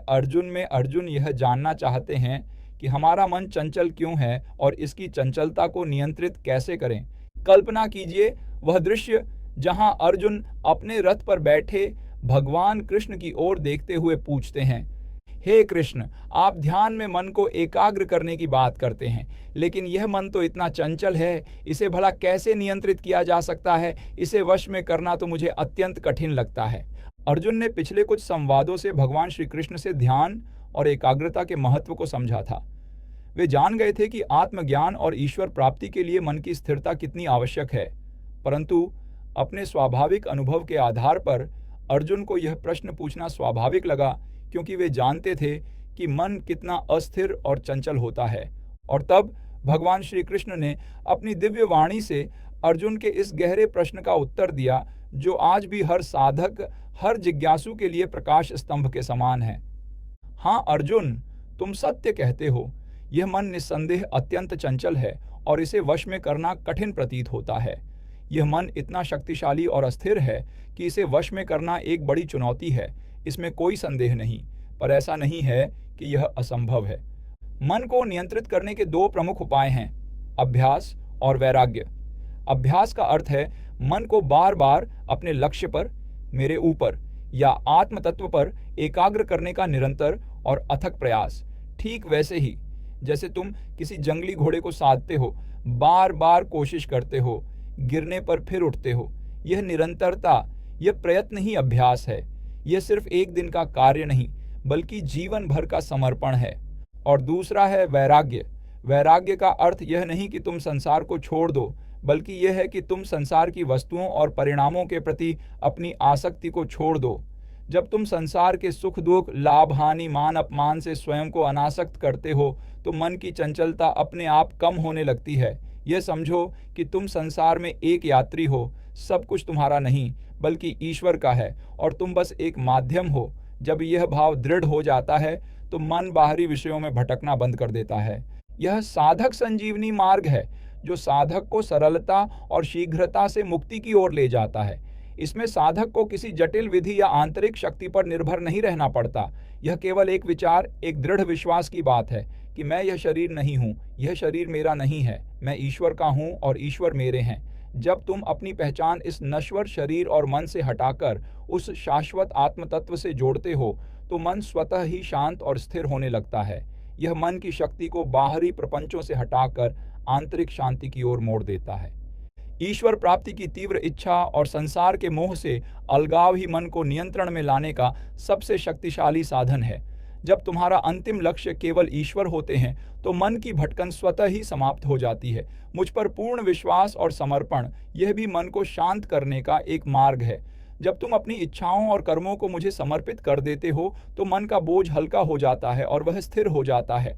अर्जुन यह जानना चाहते हैं कि हमारा मन चंचल क्यों है और इसकी चंचलता को नियंत्रित कैसे करें। कल्पना कीजिए वह दृश्य जहां अर्जुन अपने रथ पर बैठे भगवान कृष्ण की ओर देखते हुए पूछते हैं, हे कृष्ण, आप ध्यान में मन को एकाग्र करने की बात करते हैं, लेकिन यह मन तो इतना चंचल है, इसे भला कैसे नियंत्रित किया जा सकता है? इसे वश में करना तो मुझे अत्यंत कठिन लगता है। अर्जुन ने पिछले कुछ संवादों से भगवान श्री कृष्ण से ध्यान और एकाग्रता के महत्व को समझा था। वे जान गए थे कि आत्मज्ञान और ईश्वर प्राप्ति के लिए मन की स्थिरता कितनी आवश्यक है, परंतु अपने स्वाभाविक अनुभव के आधार पर अर्जुन को यह प्रश्न पूछना स्वाभाविक लगा, क्योंकि वे जानते थे कि मन कितना अस्थिर और चंचल होता है। और तब भगवान श्री कृष्ण ने अपनी दिव्य वाणी से अर्जुन के इस गहरे प्रश्न का उत्तर दिया, जो आज भी हर साधक, हर जिज्ञासु के लिए प्रकाश स्तंभ के समान है। हाँ अर्जुन, तुम सत्य कहते हो, यह मन निस्संदेह अत्यंत चंचल है और इसे वश में करना कठिन प्रतीत होता है। यह मन इतना शक्तिशाली और अस्थिर है कि इसे वश में करना एक बड़ी चुनौती है, इसमें कोई संदेह नहीं, पर ऐसा नहीं है कि यह असंभव है। मन को नियंत्रित करने के 2 प्रमुख उपाय हैं, अभ्यास और वैराग्य। अभ्यास का अर्थ है मन को बार बार अपने लक्ष्य पर, मेरे ऊपर या आत्म तत्व पर एकाग्र करने का निरंतर और अथक प्रयास। ठीक वैसे ही जैसे तुम किसी जंगली घोड़े को साधते हो, बार बार कोशिश करते हो, गिरने पर फिर उठते हो। यह निरंतरता, यह प्रयत्न ही अभ्यास है। यह सिर्फ एक दिन का कार्य नहीं, बल्कि जीवन भर का समर्पण है। और दूसरा है वैराग्य। वैराग्य का अर्थ यह नहीं कि तुम संसार को छोड़ दो, बल्कि यह है कि तुम संसार की वस्तुओं और परिणामों के प्रति अपनी आसक्ति को छोड़ दो। जब तुम संसार के सुख दुख, लाभ हानि, मान अपमान से स्वयं को अनासक्त करते हो, तो मन की चंचलता अपने आप कम होने लगती है। यह समझो कि तुम संसार में एक यात्री हो, सब कुछ तुम्हारा नहीं बल्कि ईश्वर का है और तुम बस एक माध्यम हो। जब यह भाव दृढ़ हो जाता है तो मन बाहरी विषयों में भटकना बंद कर देता है। यह साधक संजीवनी मार्ग है जो साधक को सरलता और शीघ्रता से मुक्ति की ओर ले जाता है। इसमें साधक को किसी जटिल विधि या आंतरिक शक्ति पर निर्भर नहीं रहना पड़ता। यह केवल एक विचार, एक दृढ़ विश्वास की बात है कि मैं यह शरीर नहीं हूँ, यह शरीर मेरा नहीं है, मैं ईश्वर का हूँ और ईश्वर मेरे हैं। जब तुम अपनी पहचान इस नश्वर शरीर और मन से हटाकर उस शाश्वत आत्म तत्व से जोड़ते हो, तो मन स्वतः ही शांत और स्थिर होने लगता है। यह मन की शक्ति को बाहरी प्रपंचों से हटाकर आंतरिक शांति की ओर मोड़ देता है। ईश्वर प्राप्ति की तीव्र इच्छा और संसार के मोह से अलगाव ही मन को नियंत्रण में लाने का सबसे शक्तिशाली साधन है। जब तुम्हारा अंतिम लक्ष्य केवल ईश्वर होते हैं तो मन की भटकन स्वतः ही समाप्त हो जाती है। मुझ पर पूर्ण विश्वास और समर्पण, यह भी मन को शांत करने का एक मार्ग है। जब तुम अपनी इच्छाओं और कर्मों को मुझे समर्पित कर देते हो तो मन का बोझ हल्का हो जाता है और वह स्थिर हो जाता है।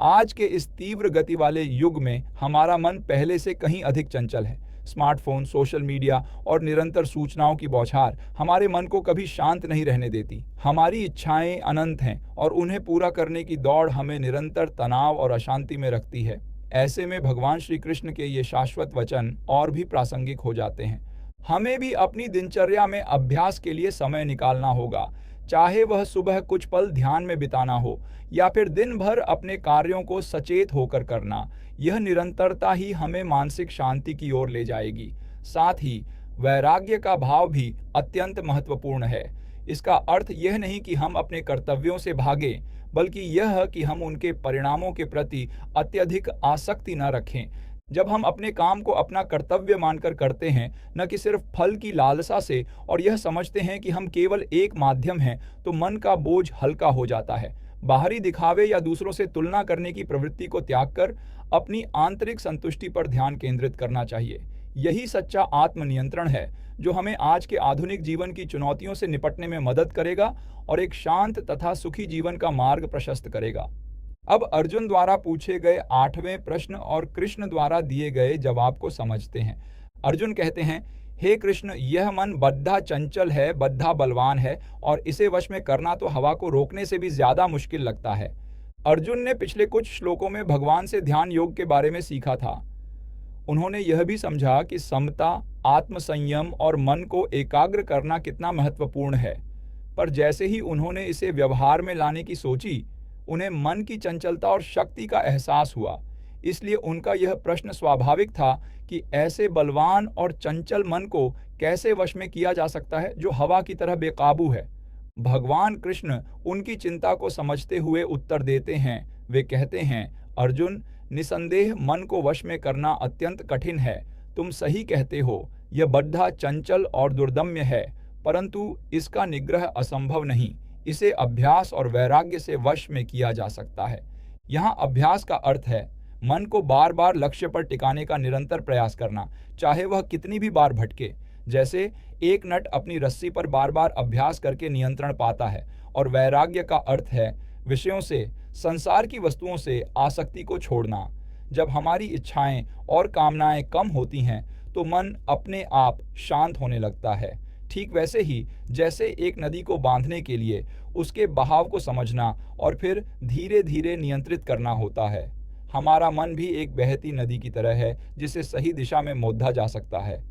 आज के इस तीव्र गति वाले युग में हमारा मन पहले से कहीं अधिक चंचल है। स्मार्टफोन, सोशल मीडिया और निरंतर सूचनाओं की बौछार हमारे मन को कभी शांत नहीं रहने देती। हमारी इच्छाएं अनंत हैं और उन्हें पूरा करने की दौड़ हमें निरंतर तनाव और अशांति में रखती है। ऐसे में भगवान श्री कृष्ण के ये शाश्वत वचन और भी प्रासंगिक हो जाते हैं। हमें भी अपनी दिनचर्या में अभ्यास के लिए समय निकालना होगा, चाहे वह सुबह कुछ पल ध्यान में बिताना हो या फिर दिन भर अपने कार्यों को सचेत होकर करना। यह निरंतरता ही हमें मानसिक शांति की ओर ले जाएगी। साथ ही वैराग्य का भाव भी अत्यंत महत्वपूर्ण है। इसका अर्थ यह नहीं कि हम अपने कर्तव्यों से भागें, बल्कि यह कि हम उनके परिणामों के प्रति अत्यधिक आसक्ति न रखें। जब हम अपने काम को अपना कर्तव्य मानकर करते हैं, न कि सिर्फ फल की लालसा से, और यह समझते हैं कि हम केवल एक माध्यम हैं, तो मन का बोझ हल्का हो जाता है। बाहरी दिखावे या दूसरों से तुलना करने की प्रवृत्ति को त्याग कर अपनी आंतरिक संतुष्टि पर ध्यान केंद्रित करना चाहिए। यही सच्चा आत्मनियंत्रण है जो हमें आज के आधुनिक जीवन की चुनौतियों से निपटने में मदद करेगा और एक शांत तथा सुखी जीवन का मार्ग प्रशस्त करेगा। अब अर्जुन द्वारा पूछे गए 8वें प्रश्न और कृष्ण द्वारा दिए गए जवाब को समझते हैं। अर्जुन कहते हैं, हे कृष्ण, यह मन बद्धा चंचल है, बद्धा बलवान है, और इसे वश में करना तो हवा को रोकने से भी ज्यादा मुश्किल लगता है। अर्जुन ने पिछले कुछ श्लोकों में भगवान से ध्यान योग के बारे में सीखा था। उन्होंने यह भी समझा कि समता, आत्मसंयम और मन को एकाग्र करना कितना महत्वपूर्ण है। पर जैसे ही उन्होंने इसे व्यवहार में लाने की सोची, उन्हें मन की चंचलता और शक्ति का एहसास हुआ। इसलिए उनका यह प्रश्न स्वाभाविक था कि ऐसे बलवान और चंचल मन को कैसे वश में किया जा सकता है जो हवा की तरह बेकाबू है। भगवान कृष्ण उनकी चिंता को समझते हुए उत्तर देते हैं। वे कहते हैं, अर्जुन, निसंदेह मन को वश में करना अत्यंत कठिन है। तुम सही कहते हो, यह बद्धा, चंचल और दुर्दम्य है, परंतु इसका निग्रह असंभव नहीं। इसे अभ्यास और वैराग्य से वश में किया जा सकता है। यहाँ अभ्यास का अर्थ है मन को बार बार लक्ष्य पर टिकाने का निरंतर प्रयास करना, चाहे वह कितनी भी बार भटके। जैसे एक नट अपनी रस्सी पर बार बार अभ्यास करके नियंत्रण पाता है। और वैराग्य का अर्थ है विषयों से, संसार की वस्तुओं से आसक्ति को छोड़ना। जब हमारी इच्छाएं और कामनाएं कम होती हैं तो मन अपने आप शांत होने लगता है। ठीक वैसे ही जैसे एक नदी को बांधने के लिए उसके बहाव को समझना और फिर धीरे धीरे नियंत्रित करना होता है, हमारा मन भी एक बहती नदी की तरह है जिसे सही दिशा में मोड़ा जा सकता है।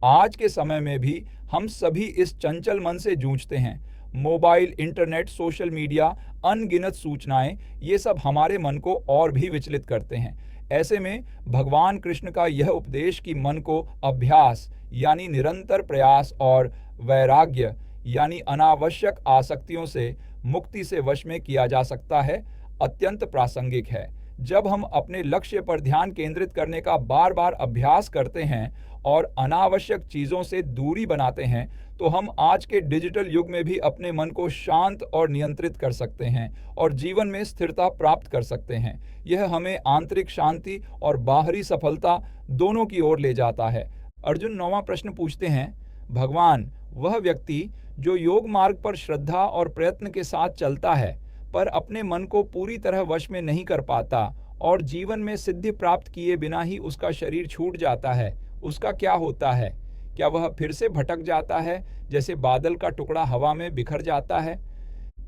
आज के समय में भी हम सभी इस चंचल मन से जूझते हैं। मोबाइल, इंटरनेट, सोशल मीडिया, अनगिनत सूचनाएं, ये सब हमारे मन को और भी विचलित करते हैं। ऐसे में भगवान कृष्ण का यह उपदेश कि मन को अभ्यास यानी निरंतर प्रयास और वैराग्य यानी अनावश्यक आसक्तियों से मुक्ति से वश में किया जा सकता है, अत्यंत प्रासंगिक है। जब हम अपने लक्ष्य पर ध्यान केंद्रित करने का बार बार अभ्यास करते हैं और अनावश्यक चीज़ों से दूरी बनाते हैं, तो हम आज के डिजिटल युग में भी अपने मन को शांत और नियंत्रित कर सकते हैं और जीवन में स्थिरता प्राप्त कर सकते हैं। यह हमें आंतरिक शांति और बाहरी सफलता दोनों की ओर ले जाता है। अर्जुन 9वां प्रश्न पूछते हैं, भगवान, वह व्यक्ति जो योग मार्ग पर श्रद्धा और प्रयत्न के साथ चलता है पर अपने मन को पूरी तरह वश में नहीं कर पाता और जीवन में सिद्धि प्राप्त किए बिना ही उसका शरीर छूट जाता है, उसका क्या होता है? क्या वह फिर से भटक जाता है जैसे बादल का टुकड़ा हवा में बिखर जाता है?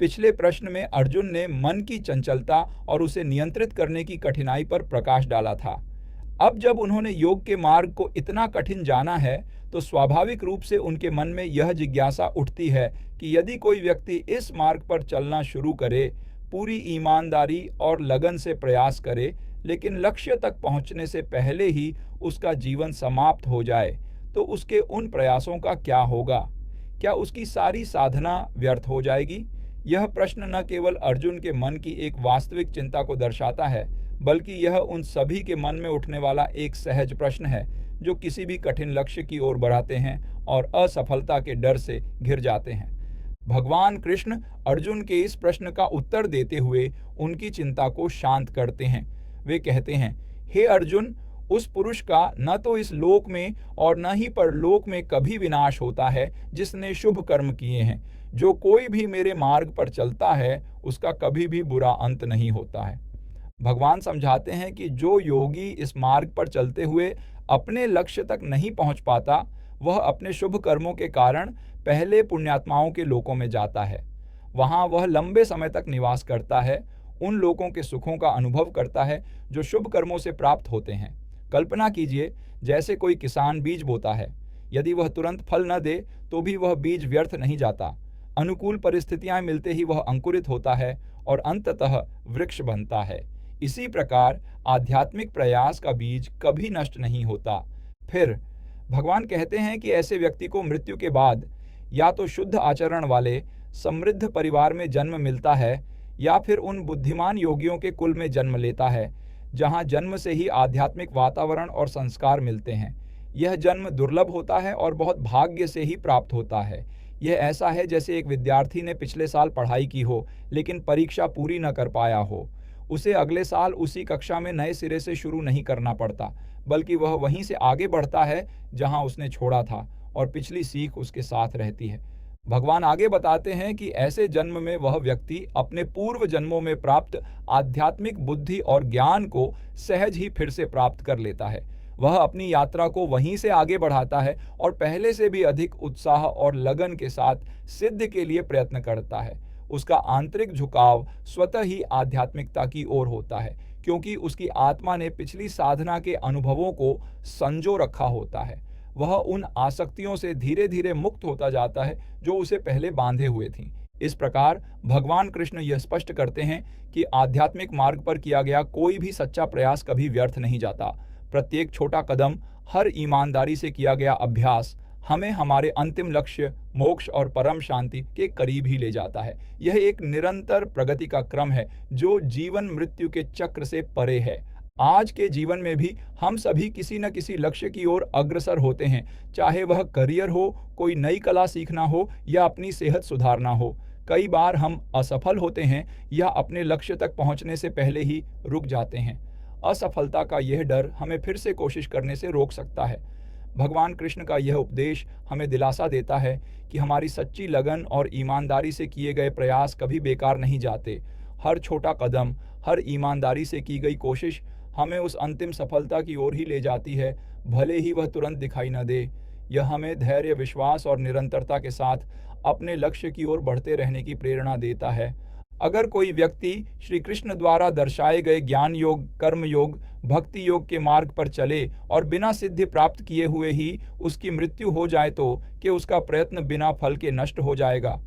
पिछले प्रश्न में अर्जुन ने मन की चंचलता और उसे नियंत्रित करने की कठिनाई पर प्रकाश डाला था। अब जब उन्होंने योग के मार्ग को इतना कठिन जाना है, तो स्वाभाविक रूप से उनके मन में यह जिज्ञासा उठती है कि यदि कोई व्यक्ति इस मार्ग पर चलना शुरू करे, पूरी ईमानदारी और लगन से प्रयास करे, लेकिन लक्ष्य तक पहुंचने से पहले ही उसका जीवन समाप्त हो जाए, तो उसके उन प्रयासों का क्या होगा? क्या उसकी सारी साधना व्यर्थ हो जाएगी? यह प्रश्न न केवल अर्जुन के मन की एक वास्तविक चिंता को दर्शाता है, बल्कि यह उन सभी के मन में उठने वाला एक सहज प्रश्न है जो किसी भी कठिन लक्ष्य की ओर बढ़ाते हैं और असफलता के डर से घिर जाते हैं। भगवान कृष्ण अर्जुन के इस प्रश्न का उत्तर देते हुए उनकी चिंता को शांत करते हैं। वे कहते हैं, हे अर्जुन, उस पुरुष का न तो इस लोक में और न ही परलोक में कभी विनाश होता है जिसने शुभ कर्म किए हैं। जो कोई भी मेरे मार्ग पर चलता है उसका कभी भी बुरा अंत नहीं होता है। भगवान समझाते हैं कि जो योगी इस मार्ग पर चलते हुए अपने लक्ष्य तक नहीं पहुंच पाता, वह अपने शुभ कर्मों के कारण पहले पुण्यात्माओं के लोकों में जाता है। वहां वह लंबे समय तक निवास करता है। उन लोगों के सुखों का अनुभव करता है जो शुभ कर्मों से प्राप्त होते हैं। कल्पना कीजिए, जैसे कोई किसान बीज बोता है। यदि वह तुरंत फल न दे तो भी वह बीज व्यर्थ नहीं जाता। अनुकूल परिस्थितियां मिलते ही वह अंकुरित होता है और अंततः वृक्ष बनता है। इसी प्रकार आध्यात्मिक प्रयास का बीज कभी नष्ट नहीं होता। फिर भगवान कहते हैं कि ऐसे व्यक्ति को मृत्यु के बाद या तो शुद्ध आचरण वाले समृद्ध परिवार में जन्म मिलता है या फिर उन बुद्धिमान योगियों के कुल में जन्म लेता है जहां जन्म से ही आध्यात्मिक वातावरण और संस्कार मिलते हैं। यह जन्म दुर्लभ होता है और बहुत भाग्य से ही प्राप्त होता है। यह ऐसा है जैसे एक विद्यार्थी ने पिछले साल पढ़ाई की हो लेकिन परीक्षा पूरी न कर पाया हो। उसे अगले साल उसी कक्षा में नए सिरे से शुरू नहीं करना पड़ता, बल्कि वह वहीं से आगे बढ़ता है जहां उसने छोड़ा था और पिछली सीख उसके साथ रहती है। भगवान आगे बताते हैं कि ऐसे जन्म में वह व्यक्ति अपने पूर्व जन्मों में प्राप्त आध्यात्मिक बुद्धि और ज्ञान को सहज ही फिर से प्राप्त कर लेता है। वह अपनी यात्रा को वहीं से आगे बढ़ाता है और पहले से भी अधिक उत्साह और लगन के साथ सिद्ध के लिए प्रयत्न करता है। उसका आंतरिक झुकाव स्वतः ही आध्यात्मिकता की ओर होता है, क्योंकि उसकी आत्मा ने पिछली साधना के अनुभवों को संजो रखा होता है। वह उन आसक्तियों से धीरे धीरे मुक्त होता जाता है जो उसे पहले बांधे हुए थीं। इस प्रकार भगवान कृष्ण यह स्पष्ट करते हैं कि आध्यात्मिक मार्ग पर किया गया कोई भी सच्चा प्रयास कभी व्यर्थ नहीं जाता। प्रत्येक छोटा कदम, हर ईमानदारी से किया गया अभ्यास हमें हमारे अंतिम लक्ष्य मोक्ष और परम शांति के करीब ही ले जाता है। यह एक निरंतर प्रगति का क्रम है जो जीवन मृत्यु के चक्र से परे है। आज के जीवन में भी हम सभी किसी न किसी लक्ष्य की ओर अग्रसर होते हैं, चाहे वह करियर हो, कोई नई कला सीखना हो या अपनी सेहत सुधारना हो। कई बार हम असफल होते हैं या अपने लक्ष्य तक पहुंचने से पहले ही रुक जाते हैं। असफलता का यह डर हमें फिर से कोशिश करने से रोक सकता है। भगवान कृष्ण का यह उपदेश हमें दिलासा देता है कि हमारी सच्ची लगन और ईमानदारी से किए गए प्रयास कभी बेकार नहीं जाते। हर छोटा कदम, हर ईमानदारी से की गई कोशिश हमें उस अंतिम सफलता की ओर ही ले जाती है, भले ही वह तुरंत दिखाई न दे। यह हमें धैर्य, विश्वास और निरंतरता के साथ अपने लक्ष्य की ओर बढ़ते रहने की प्रेरणा देता है। अगर कोई व्यक्ति श्री कृष्ण द्वारा दर्शाए गए ज्ञान योग, कर्म योग, भक्ति योग के मार्ग पर चले और बिना सिद्धि प्राप्त किए हुए ही उसकी मृत्यु हो जाए तो क्या उसका प्रयत्न बिना फल के नष्ट हो जाएगा?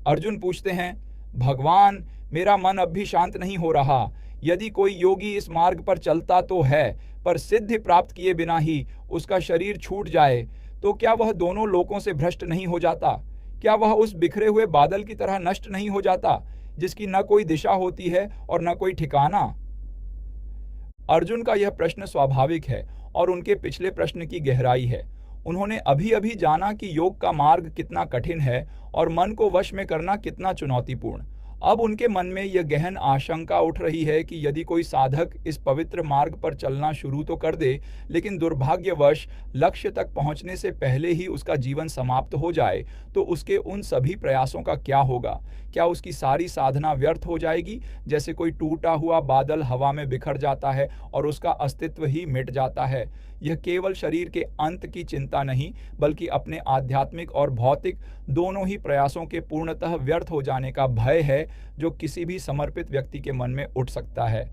अर्जुन पूछते हैं, भगवान, मेरा मन अब भी शांत नहीं हो रहा। यदि कोई योगी इस मार्ग पर चलता तो है, पर सिद्धि प्राप्त किए बिना ही उसका शरीर छूट जाए तो क्या वह दोनों लोकों से भ्रष्ट नहीं हो जाता? क्या वह उस बिखरे हुए बादल की तरह नष्ट नहीं हो जाता, जिसकी न कोई दिशा होती है और न कोई ठिकाना? अर्जुन का यह प्रश्न स्वाभाविक है और उनके पिछले प्रश्न की गहराई है। उन्होंने अभी अभी जाना कि योग का मार्ग कितना कठिन है और मन को वश में करना कितना चुनौतीपूर्ण। अब उनके मन में यह गहन आशंका उठ रही है कि यदि कोई साधक इस पवित्र मार्ग पर चलना शुरू तो कर दे, लेकिन दुर्भाग्यवश लक्ष्य तक पहुंचने से पहले ही उसका जीवन समाप्त हो जाए, तो उसके उन सभी प्रयासों का क्या होगा? क्या उसकी सारी साधना व्यर्थ हो जाएगी, जैसे कोई टूटा हुआ बादल हवा में बिखर जाता है और उसका अस्तित्व ही मिट जाता है? यह केवल शरीर के अंत की चिंता नहीं, बल्कि अपने आध्यात्मिक और भौतिक दोनों ही प्रयासों के पूर्णतः व्यर्थ हो जाने का भय है जो किसी भी समर्पित व्यक्ति के मन में उठ सकता है।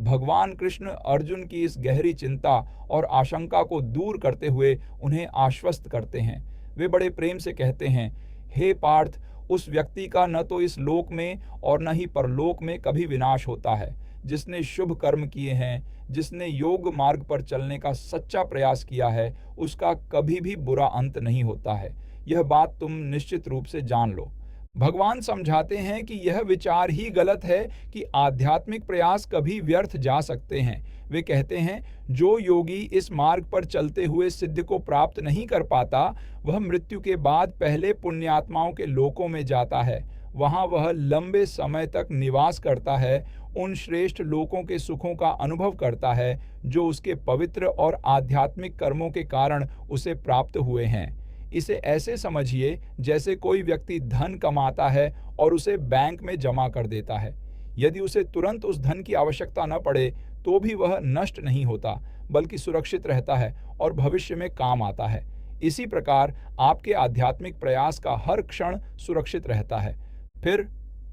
भगवान कृष्ण अर्जुन की इस गहरी चिंता और आशंका को दूर करते हुए उन्हें आश्वस्त करते हैं। वे बड़े प्रेम से कहते हैं, हे पार्थ, उस व्यक्ति का न तो इस लोक में और न ही परलोक में कभी विनाश होता है जिसने शुभ कर्म किए हैं, जिसने योग मार्ग पर चलने का सच्चा प्रयास किया है, उसका कभी भी बुरा अंत नहीं होता है। यह बात तुम निश्चित रूप से जान लो। भगवान समझाते हैं कि यह विचार ही गलत है कि आध्यात्मिक प्रयास कभी व्यर्थ जा सकते हैं। वे कहते हैं, जो योगी इस मार्ग पर चलते हुए सिद्धि को प्राप्त नहीं कर पाता, वह मृत्यु के बाद पहले पुण्यात्माओं के लोकों में जाता है। वहां वह लंबे समय तक निवास करता है, उन श्रेष्ठ लोकों के सुखों का अनुभव करता है जो उसके पवित्र और आध्यात्मिक कर्मों के कारण उसे प्राप्त हुए हैं। इसे ऐसे समझिए जैसे कोई व्यक्ति धन कमाता है और उसे बैंक में जमा कर देता है। यदि उसे तुरंत उस धन की आवश्यकता न पड़े तो भी वह नष्ट नहीं होता, बल्कि सुरक्षित रहता है और भविष्य में काम आता है। इसी प्रकार आपके आध्यात्मिक प्रयास का हर क्षण सुरक्षित रहता है। फिर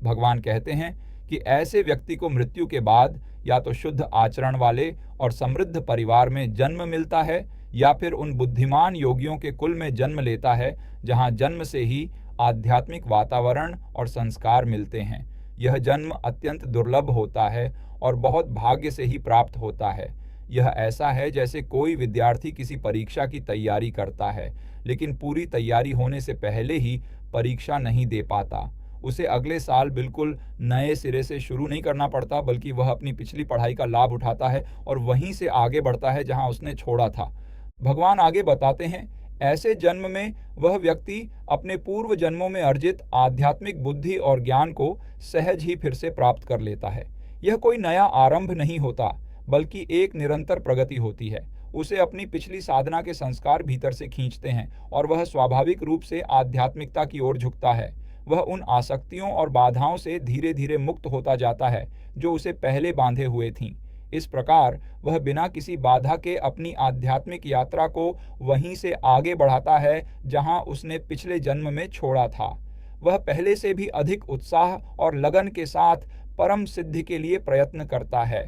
भगवान कहते हैं कि ऐसे व्यक्ति को मृत्यु के बाद या तो शुद्ध आचरण वाले और समृद्ध परिवार में जन्म मिलता है या फिर उन बुद्धिमान योगियों के कुल में जन्म लेता है जहां जन्म से ही आध्यात्मिक वातावरण और संस्कार मिलते हैं। यह जन्म अत्यंत दुर्लभ होता है और बहुत भाग्य से ही प्राप्त होता है। यह ऐसा है जैसे कोई विद्यार्थी किसी परीक्षा की तैयारी करता है, लेकिन पूरी तैयारी होने से पहले ही परीक्षा नहीं दे पाता। उसे अगले साल बिल्कुल नए सिरे से शुरू नहीं करना पड़ता, बल्कि वह अपनी पिछली पढ़ाई का लाभ उठाता है और वहीं से आगे बढ़ता है जहां उसने छोड़ा था। भगवान आगे बताते हैं, ऐसे जन्म में वह व्यक्ति अपने पूर्व जन्मों में अर्जित आध्यात्मिक बुद्धि और ज्ञान को सहज ही फिर से प्राप्त कर लेता है। यह कोई नया आरंभ नहीं होता, बल्कि एक निरंतर प्रगति होती है। उसे अपनी पिछली साधना के संस्कार भीतर से खींचते हैं और वह स्वाभाविक रूप से आध्यात्मिकता की ओर झुकता है। वह उन आसक्तियों और बाधाओं से धीरे धीरे मुक्त होता जाता है जो उसे पहले बांधे हुए थीं। इस प्रकार वह बिना किसी बाधा के अपनी आध्यात्मिक यात्रा को वहीं से आगे बढ़ाता है जहां उसने पिछले जन्म में छोड़ा था। वह पहले से भी अधिक उत्साह और लगन के साथ परम सिद्धि के लिए प्रयत्न करता है।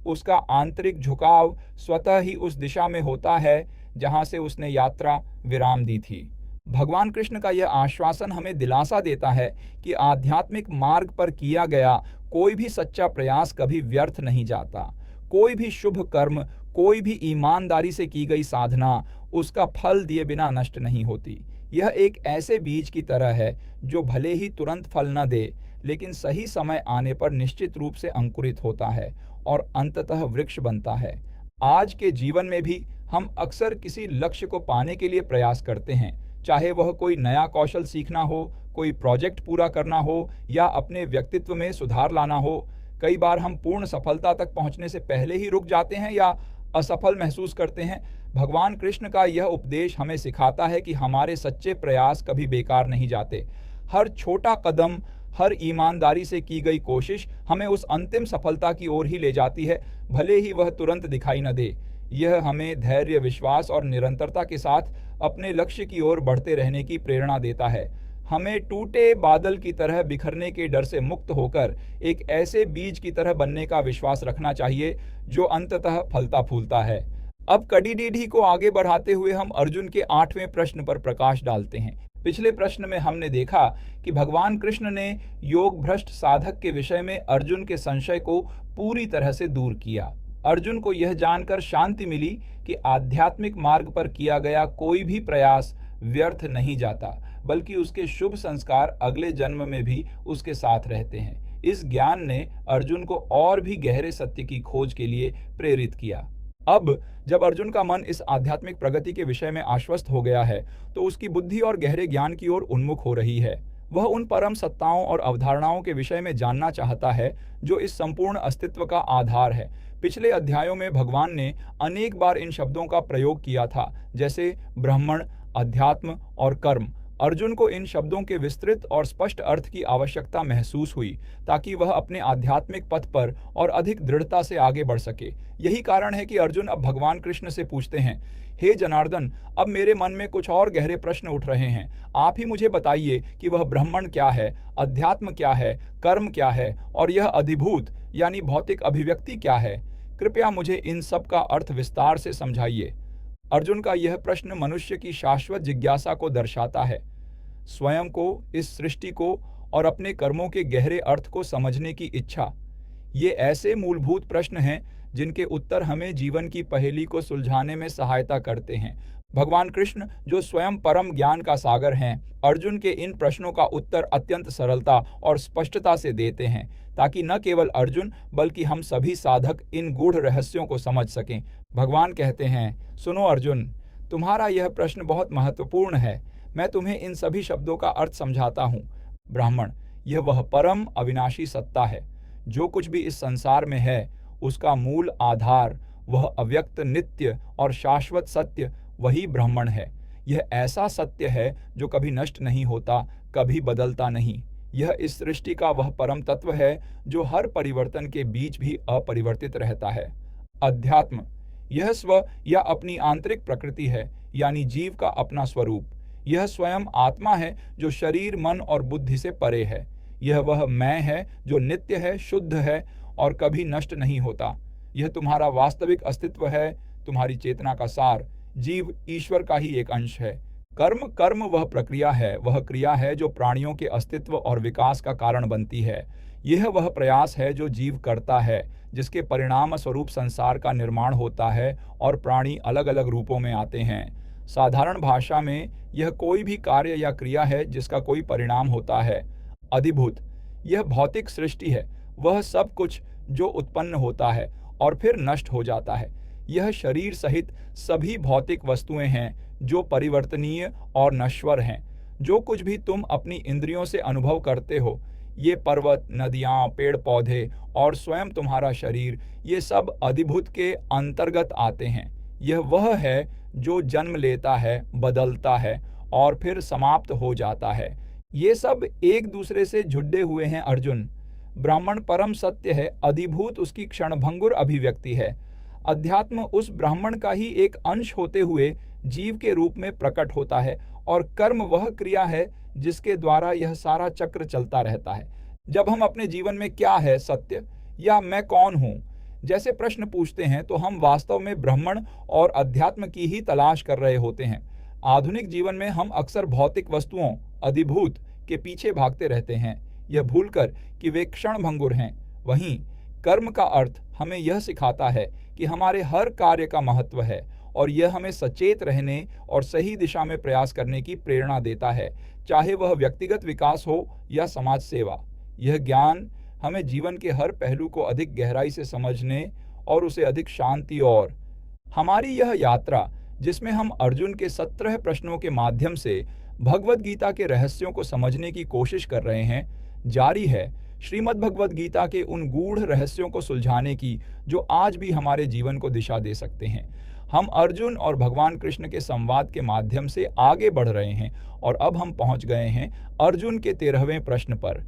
उसका आंतरिक झुकाव स्वतः ही उस दिशा में होता है जहां से उसने यात्रा विराम दी थी। भगवान कृष्ण का यह आश्वासन हमें दिलासा देता है कि आध्यात्मिक मार्ग पर किया गया कोई भी सच्चा प्रयास कभी व्यर्थ नहीं जाता। कोई भी शुभ कर्म, कोई भी ईमानदारी से की गई साधना उसका फल दिए बिना नष्ट नहीं होती। यह एक ऐसे बीज की तरह है जो भले ही तुरंत फल न दे, लेकिन सही समय आने पर निश्चित रूप से अंकुरित होता है और अंततः वृक्ष बनता है। आज के जीवन में भी हम अक्सर किसी लक्ष्य को पाने के लिए प्रयास करते हैं, चाहे वह कोई नया कौशल सीखना हो, कोई प्रोजेक्ट पूरा करना हो या अपने व्यक्तित्व में सुधार लाना हो। कई बार हम पूर्ण सफलता तक पहुंचने से पहले ही रुक जाते हैं या असफल महसूस करते हैं। भगवान कृष्ण का यह उपदेश हमें सिखाता है कि हमारे सच्चे प्रयास कभी बेकार नहीं जाते। हर छोटा कदम, हर ईमानदारी से की गई कोशिश हमें उस अंतिम सफलता की ओर ही ले जाती है, भले ही वह तुरंत दिखाई न दे। यह हमें धैर्य, विश्वास और निरंतरता के साथ अपने लक्ष्य की ओर बढ़ते रहने की प्रेरणा देता है। हमें टूटे बादल की तरह बिखरने के डर से मुक्त होकर एक ऐसे बीज की तरह बनने का विश्वास रखना चाहिए जो अंततः फलता फूलता है। अब कड़ी डीढ़ी को आगे बढ़ाते हुए हम अर्जुन के 8वें प्रश्न पर प्रकाश डालते हैं। पिछले प्रश्न में हमने देखा कि भगवान कृष्ण ने योग भ्रष्ट साधक के विषय में अर्जुन के संशय को पूरी तरह से दूर किया। अर्जुन को यह जानकर शांति मिली कि आध्यात्मिक मार्ग पर किया गया कोई भी प्रयास व्यर्थ नहीं जाता, बल्कि उसके शुभ संस्कार अगले जन्म में भी उसके साथ रहते हैं। इस ज्ञान ने अर्जुन को और भी गहरे सत्य की खोज के लिए प्रेरित किया। अब जब अर्जुन का मन इस आध्यात्मिक प्रगति के विषय में आश्वस्त हो गया है, तो उसकी बुद्धि और गहरे ज्ञान की ओर उन्मुख हो रही है। वह उन परम सत्ताओं और अवधारणाओं के विषय में जानना चाहता है जो इस संपूर्ण अस्तित्व का आधार है। पिछले अध्यायों में भगवान ने अनेक बार इन शब्दों का प्रयोग किया था, जैसे ब्राह्मण, अध्यात्म और कर्म। अर्जुन को इन शब्दों के विस्तृत और स्पष्ट अर्थ की आवश्यकता महसूस हुई ताकि वह अपने आध्यात्मिक पथ पर और अधिक दृढ़ता से आगे बढ़ सके। यही कारण है कि अर्जुन अब भगवान कृष्ण से पूछते हैं, हे जनार्दन, अब मेरे मन में कुछ और गहरे प्रश्न उठ रहे हैं। आप ही मुझे बताइए कि वह ब्राह्मण क्या है, अध्यात्म क्या है, कर्म क्या है और यह अधिभूत यानी भौतिक अभिव्यक्ति क्या है। कृपया मुझे इन सब का अर्थ विस्तार से समझाइए। अर्जुन का यह प्रश्न मनुष्य की शाश्वत जिज्ञासा को दर्शाता है, स्वयं को, इस सृष्टि को और अपने कर्मों के गहरे अर्थ को समझने की इच्छा। ये ऐसे मूलभूत प्रश्न हैं जिनके उत्तर हमें जीवन की पहेली को सुलझाने में सहायता करते हैं। भगवान कृष्ण, जो स्वयं परम ज्ञान का सागर हैं, अर्जुन के इन प्रश्नों का उत्तर अत्यंत सरलता और स्पष्टता से देते हैं, ताकि न केवल अर्जुन बल्कि हम सभी साधक इन गूढ़ रहस्यों को समझ सकें। भगवान कहते हैं, सुनो अर्जुन, तुम्हारा यह प्रश्न बहुत महत्वपूर्ण है। मैं तुम्हें इन सभी शब्दों का अर्थ समझाता हूँ। ब्राह्मण, यह वह परम अविनाशी सत्ता है। जो कुछ भी इस संसार में है, उसका मूल आधार, वह अव्यक्त, नित्य और शाश्वत सत्य, वही ब्राह्मण है। यह ऐसा सत्य है जो कभी नष्ट नहीं होता, कभी बदलता नहीं। यह इस सृष्टि का वह परम तत्व है जो हर परिवर्तन के बीच भी अपरिवर्तित रहता है। अध्यात्म, यह स्व या अपनी आंतरिक प्रकृति है, यानी जीव का अपना स्वरूप। यह स्वयं आत्मा है जो शरीर, मन और बुद्धि से परे है। यह वह मैं है जो नित्य है, शुद्ध है और कभी नष्ट नहीं होता। यह तुम्हारा वास्तविक अस्तित्व है, तुम्हारी चेतना का सार। जीव ईश्वर का ही एक अंश है। कर्म वह प्रक्रिया है, वह क्रिया है जो प्राणियों के अस्तित्व और विकास का कारण बनती है। यह वह प्रयास है जो जीव करता है, जिसके परिणाम स्वरूप संसार का निर्माण होता है और प्राणी अलग अलग रूपों में आते हैं। साधारण भाषा में यह कोई भी कार्य या क्रिया है जिसका कोई परिणाम होता है। अधिभूत, यह भौतिक सृष्टि है, वह सब कुछ जो उत्पन्न होता है और फिर नष्ट हो जाता है। यह शरीर सहित सभी भौतिक वस्तुएं हैं जो परिवर्तनीय और नश्वर हैं। जो कुछ भी तुम अपनी इंद्रियों से अनुभव करते हो, ये पर्वत, नदियाँ, पेड़ पौधे और स्वयं तुम्हारा शरीर, ये सब अधिभूत के अंतर्गत आते हैं। यह वह है जो जन्म लेता है, बदलता है और फिर समाप्त हो जाता है। ये सब एक दूसरे से जुड़े हुए हैं अर्जुन। ब्राह्मण परम सत्य है, अधिभूत उसकी क्षणभंगुर अभिव्यक्ति है। अध्यात्म उस ब्राह्मण का ही एक अंश होते हुए जीव के रूप में प्रकट होता है और कर्म वह क्रिया है जिसके द्वारा यह सारा चक्र चलता रहता है। जब हम अपने जीवन में क्या है सत्य या मैं कौन हूँ जैसे प्रश्न पूछते हैं तो हम वास्तव में ब्राह्मण और अध्यात्म की ही तलाश कर रहे होते हैं। आधुनिक जीवन में हम अक्सर भौतिक वस्तुओं, अधिभूत के पीछे भागते रहते हैं, यह भूलकर कि वे क्षणभंगुर हैं। वहीं कर्म का अर्थ हमें यह सिखाता है कि हमारे हर कार्य का महत्व है और यह हमें सचेत रहने और सही दिशा में प्रयास करने की प्रेरणा देता है, चाहे वह व्यक्तिगत विकास हो या समाज सेवा। यह ज्ञान हमें जीवन के हर पहलू को अधिक गहराई से समझने और उसे अधिक शांति और हमारी यह यात्रा, जिसमें हम अर्जुन के 17 प्रश्नों के माध्यम से भगवद गीता के रहस्यों को समझने की कोशिश कर रहे हैं, जारी है। श्रीमद् भगवद गीता के उन गूढ़ रहस्यों को सुलझाने की जो आज भी हमारे जीवन को दिशा दे सकते हैं। हम अर्जुन और भगवान कृष्ण के संवाद के माध्यम से आगे बढ़ रहे हैं और अब हम पहुंच गए हैं अर्जुन के 13वें प्रश्न पर।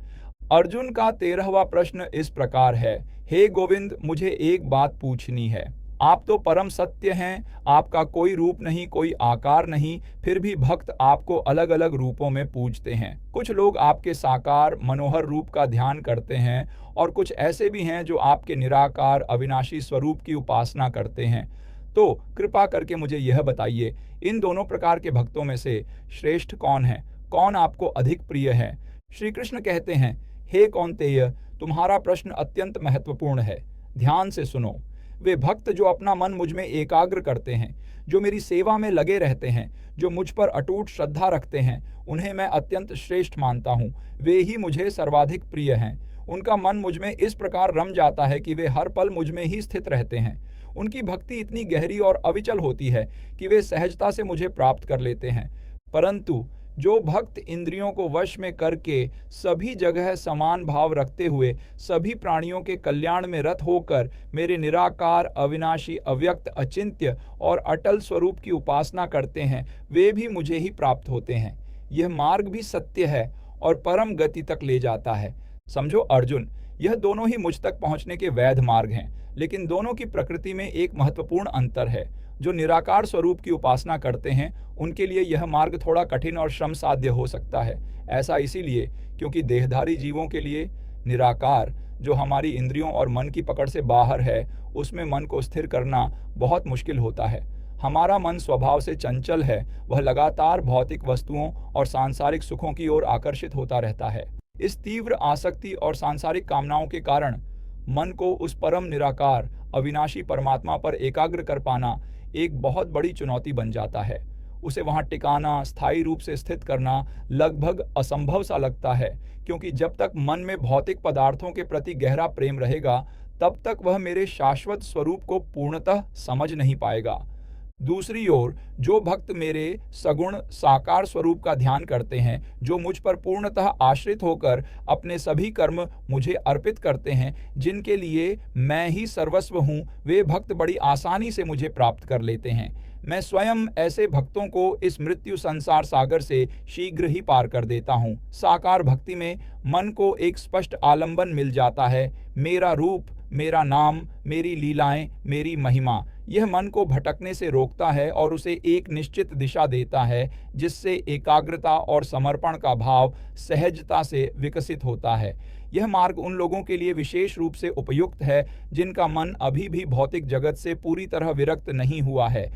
अर्जुन का 13वां प्रश्न इस प्रकार है, हे गोविंद, मुझे एक बात पूछनी है। आप तो परम सत्य हैं, आपका कोई रूप नहीं, कोई आकार नहीं, फिर भी भक्त आपको अलग अलग रूपों में पूजते हैं। कुछ लोग आपके साकार मनोहर रूप का ध्यान करते हैं और कुछ ऐसे भी हैं जो आपके निराकार अविनाशी स्वरूप की उपासना करते हैं। तो कृपा करके मुझे यह बताइए, इन दोनों प्रकार के भक्तों में से श्रेष्ठ कौन है? कौन आपको अधिक प्रिय है? श्री कृष्ण कहते हैं, हे कौन्तेय, तुम्हारा प्रश्न अत्यंत महत्वपूर्ण है। ध्यान से सुनो। वे भक्त जो अपना मन मुझ में एकाग्र करते हैं, जो मेरी सेवा में लगे रहते हैं, जो मुझ पर अटूट श्रद्धा रखते हैं, उन्हें मैं अत्यंत श्रेष्ठ मानता हूँ। वे ही मुझे सर्वाधिक प्रिय हैं। उनका मन मुझ में इस प्रकार रम जाता है कि वे हर पल मुझ में ही स्थित रहते हैं। उनकी भक्ति इतनी गहरी और अविचल होती है कि वे सहजता से मुझे प्राप्त कर लेते हैं। परंतु जो भक्त इंद्रियों को वश में करके सभी जगह समान भाव रखते हुए सभी प्राणियों के कल्याण में रत होकर मेरे निराकार अविनाशी अव्यक्त अचिंत्य और अटल स्वरूप की उपासना करते हैं, वे भी मुझे ही प्राप्त होते हैं। यह मार्ग भी सत्य है और परम गति तक ले जाता है। समझो अर्जुन, यह दोनों ही मुझ तक पहुंचने के वैध मार्ग हैं, लेकिन दोनों की प्रकृति में एक महत्वपूर्ण अंतर है। जो निराकार स्वरूप की उपासना करते हैं उनके लिए यह मार्ग थोड़ा कठिन और श्रम साध्य हो सकता है। ऐसा इसीलिए क्योंकि देहधारी जीवों के लिए निराकार, जो हमारी इंद्रियों और मन की पकड़ से बाहर है, उसमें मन को स्थिर करना बहुत मुश्किल होता है। हमारा मन स्वभाव से चंचल है, वह लगातार भौतिक वस्तुओं और सांसारिक सुखों की ओर आकर्षित होता रहता है। इस तीव्र आसक्ति और सांसारिक कामनाओं के कारण मन को उस परम निराकार अविनाशी परमात्मा पर एकाग्र कर पाना एक बहुत बड़ी चुनौती बन जाता है। उसे वहां टिकाना, स्थायी रूप से स्थित करना लगभग असंभव सा लगता है, क्योंकि जब तक मन में भौतिक पदार्थों के प्रति गहरा प्रेम रहेगा, तब तक वह मेरे शाश्वत स्वरूप को पूर्णतः समझ नहीं पाएगा। दूसरी ओर जो भक्त मेरे सगुण साकार स्वरूप का ध्यान करते हैं, जो मुझ पर पूर्णतः आश्रित होकर अपने सभी कर्म मुझे अर्पित करते हैं, जिनके लिए मैं ही सर्वस्व हूँ, वे भक्त बड़ी आसानी से मुझे प्राप्त कर लेते हैं। मैं स्वयं ऐसे भक्तों को इस मृत्यु संसार सागर से शीघ्र ही पार कर देता हूँ। साकार भक्ति में मन को एक स्पष्ट आलंबन मिल जाता है। मेरा रूप, मेरा नाम, मेरी लीलाएं, मेरी महिमा, यह मन को भटकने से रोकता है और उसे एक निश्चित दिशा देता है, जिससे एकाग्रता और समर्पण का भाव सहजता से विकसित होता है। यह मार्ग उन लोगों के लिए विशेष रूप से उपयुक्त है जिनका मन अभी भी भौतिक जगत से पूरी तरह विरक्त नहीं हुआ है।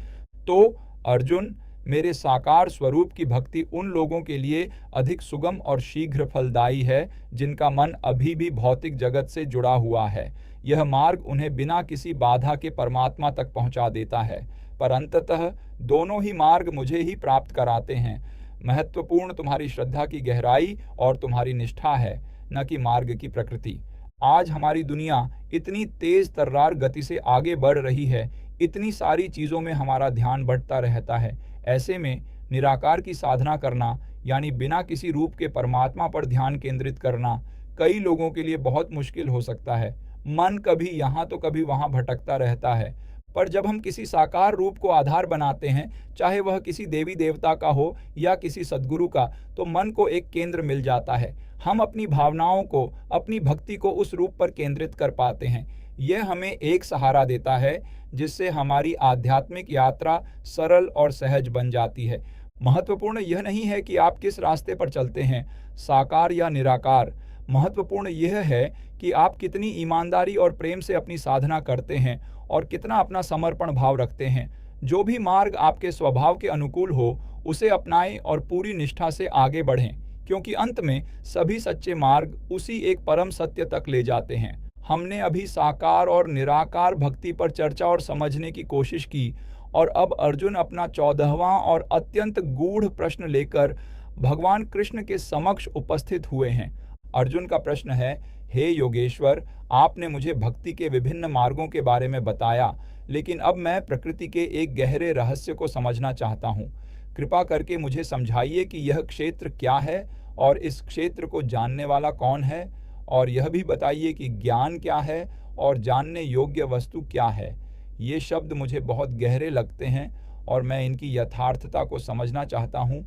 तो अर्जुन, मेरे साकार स्वरूप की भक्ति उन लोगों के लिए अधिक सुगम और शीघ्र फलदायी है जिनका मन अभी भी भौतिक जगत से जुड़ा हुआ है। यह मार्ग उन्हें बिना किसी बाधा के परमात्मा तक पहुंचा देता है, पर अंततः दोनों ही मार्ग मुझे ही प्राप्त कराते हैं। महत्वपूर्ण तुम्हारी श्रद्धा की गहराई और तुम्हारी निष्ठा है, न कि मार्ग की प्रकृति। आज हमारी दुनिया इतनी तेज तर्रार गति से आगे बढ़ रही है, इतनी सारी चीज़ों में हमारा ध्यान बढ़ता रहता है। ऐसे में निराकार की साधना करना, यानी बिना किसी रूप के परमात्मा पर ध्यान केंद्रित करना, कई लोगों के लिए बहुत मुश्किल हो सकता है। मन कभी यहाँ तो कभी वहाँ भटकता रहता है। पर जब हम किसी साकार रूप को आधार बनाते हैं, चाहे वह किसी देवी देवता का हो या किसी सद्गुरु का, तो मन को एक केंद्र मिल जाता है। हम अपनी भावनाओं को, अपनी भक्ति को उस रूप पर केंद्रित कर पाते हैं। यह हमें एक सहारा देता है जिससे हमारी आध्यात्मिक यात्रा सरल और सहज बन जाती है। महत्वपूर्ण यह नहीं है कि आप किस रास्ते पर चलते हैं, साकार या निराकार। महत्वपूर्ण यह है कि आप कितनी ईमानदारी और प्रेम से अपनी साधना करते हैं और कितना अपना समर्पण भाव रखते हैं। जो भी मार्ग आपके स्वभाव के अनुकूल हो, उसे अपनाएं और पूरी निष्ठा से आगे बढ़ें, क्योंकि अंत में सभी सच्चे मार्ग उसी एक परम सत्य तक ले जाते हैं। हमने अभी साकार और निराकार भक्ति पर चर्चा और समझने की कोशिश की, और अब अर्जुन अपना 14वां और अत्यंत गूढ़ प्रश्न लेकर भगवान कृष्ण के समक्ष उपस्थित हुए हैं। अर्जुन का प्रश्न है, हे योगेश्वर, आपने मुझे भक्ति के विभिन्न मार्गों के बारे में बताया, लेकिन अब मैं प्रकृति के एक गहरे रहस्य को समझना चाहता हूँ। कृपा करके मुझे समझाइए कि यह क्षेत्र क्या है और इस क्षेत्र को जानने वाला कौन है, और यह भी बताइए कि ज्ञान क्या है और जानने योग्य वस्तु क्या है। ये शब्द मुझे बहुत गहरे लगते हैं और मैं इनकी यथार्थता को समझना चाहता हूँ।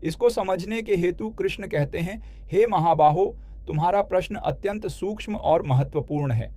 इसको समझने के हेतु कृष्ण कहते हैं, हे महाबाहो, तुम्हारा प्रश्न अत्यंत सूक्ष्म और महत्वपूर्ण है।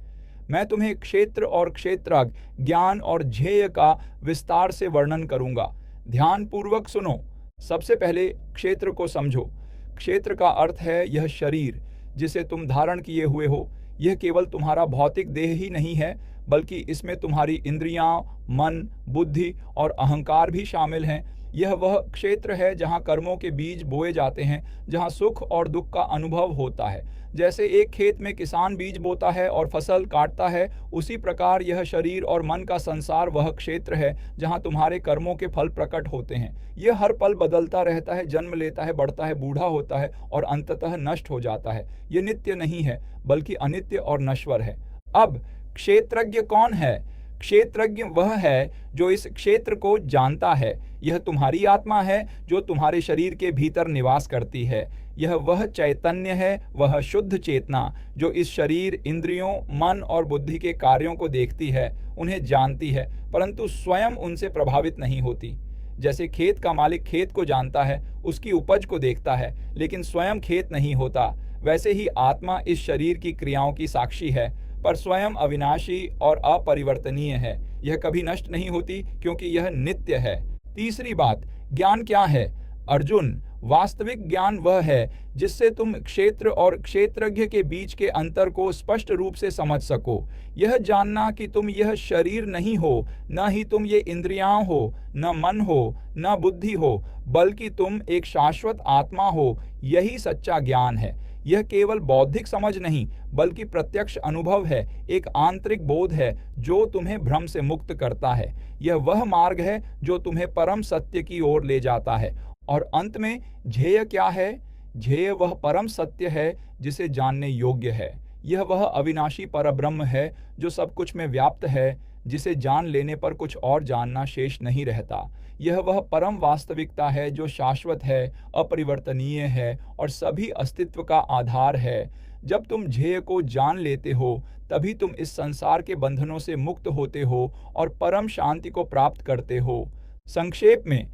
मैं तुम्हें क्षेत्र और क्षेत्रज्ञ, ज्ञान और ध्येय का विस्तार से वर्णन करूंगा। ध्यानपूर्वक सुनो। सबसे पहले क्षेत्र को समझो। क्षेत्र का अर्थ है यह शरीर जिसे तुम धारण किए हुए हो। यह केवल तुम्हारा भौतिक देह ही नहीं है, बल्कि इसमें तुम्हारी इंद्रियां, मन, बुद्धि और अहंकार भी शामिल हैं। यह वह क्षेत्र है जहां कर्मों के बीज बोए जाते हैं, जहां सुख और दुख का अनुभव होता है। जैसे एक खेत में किसान बीज बोता है और फसल काटता है, उसी प्रकार यह शरीर और मन का संसार वह क्षेत्र है जहां तुम्हारे कर्मों के फल प्रकट होते हैं। यह हर पल बदलता रहता है, जन्म लेता है, बढ़ता है, बूढ़ा होता है और अंततः नष्ट हो जाता है। यह नित्य नहीं है, बल्कि अनित्य और नश्वर है। अब क्षेत्रज्ञ कौन है? क्षेत्रज्ञ वह है जो इस क्षेत्र को जानता है। यह तुम्हारी आत्मा है जो तुम्हारे शरीर के भीतर निवास करती है। यह वह चैतन्य है, वह शुद्ध चेतना जो इस शरीर, इंद्रियों, मन और बुद्धि के कार्यों को देखती है, उन्हें जानती है, परंतु स्वयं उनसे प्रभावित नहीं होती। जैसे खेत का मालिक खेत को जानता है, उसकी उपज को देखता है, लेकिन स्वयं खेत नहीं होता, वैसे ही आत्मा इस शरीर की क्रियाओं की साक्षी है, पर स्वयं अविनाशी और अपरिवर्तनीय है। यह कभी नष्ट नहीं होती क्योंकि यह नित्य है। तीसरी बात, ज्ञान क्या है? अर्जुन, वास्तविक ज्ञान वह है जिससे तुम क्षेत्र और क्षेत्रज्ञ के बीच के अंतर को स्पष्ट रूप से समझ सको। यह जानना कि तुम यह शरीर नहीं हो, न ही तुम ये इंद्रियां हो, न मन हो, न बुद्धि हो, बल्कि तुम एक शाश्वत आत्मा हो, यही सच्चा ज्ञान है। यह केवल बौद्धिक समझ नहीं, बल्कि प्रत्यक्ष अनुभव है, एक आंतरिक बोध है जो तुम्हें भ्रम से मुक्त करता है। यह वह मार्ग है जो तुम्हें परम सत्य की ओर ले जाता है। और अंत में ध्येय क्या है? ध्येय वह परम सत्य है जिसे जानने योग्य है। यह वह अविनाशी परब्रह्म है जो सब कुछ में व्याप्त है, जिसे जान लेने पर कुछ और जानना शेष नहीं रहता। यह वह परम वास्तविकता है जो शाश्वत है, अपरिवर्तनीय है और सभी अस्तित्व का आधार है। जब तुम ध्येय को जान लेते हो, तभी तुम इस संसार के बंधनों से मुक्त होते हो और परम शांति को प्राप्त करते हो। संक्षेप में,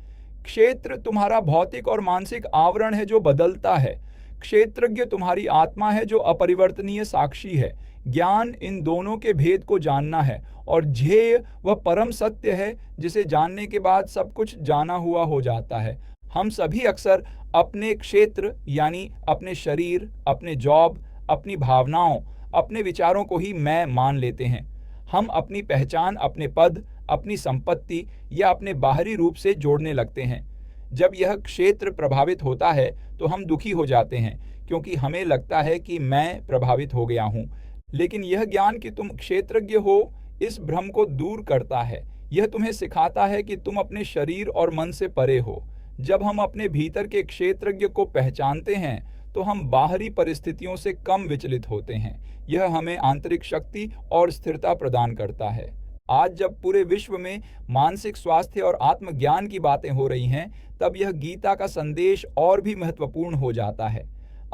क्षेत्र तुम्हारा भौतिक और मानसिक आवरण है जो बदलता है। क्षेत्रज्ञ तुम्हारी आत्मा है जो अपरिवर्तनीय साक्षी है। ज्ञान इन दोनों के भेद को जानना है और ध्येय वह परम सत्य है जिसे जानने के बाद सब कुछ जाना हुआ हो जाता है। हम सभी अक्सर अपने क्षेत्र यानी अपने शरीर, अपने जॉब, अपनी भावनाओं, अपने विचारों को ही मैं मान लेते हैं। हम अपनी पहचान अपने पद, अपनी संपत्ति या अपने बाहरी रूप से जोड़ने लगते हैं। जब यह क्षेत्र प्रभावित होता है तो हम दुखी हो जाते हैं क्योंकि हमें लगता है कि मैं प्रभावित हो गया हूँ। लेकिन यह ज्ञान कि तुम क्षेत्रज्ञ हो इस भ्रम को दूर करता है। यह तुम्हें सिखाता है कि तुम अपने शरीर और मन से परे हो। जब हम अपने भीतर के क्षेत्रज्ञ को पहचानते हैं तो हम बाहरी परिस्थितियों से कम विचलित होते हैं। यह हमें आंतरिक शक्ति और स्थिरता प्रदान करता है। आज जब पूरे विश्व में मानसिक स्वास्थ्य और आत्मज्ञान की बातें हो रही हैं, तब यह गीता का संदेश और भी महत्वपूर्ण हो जाता है।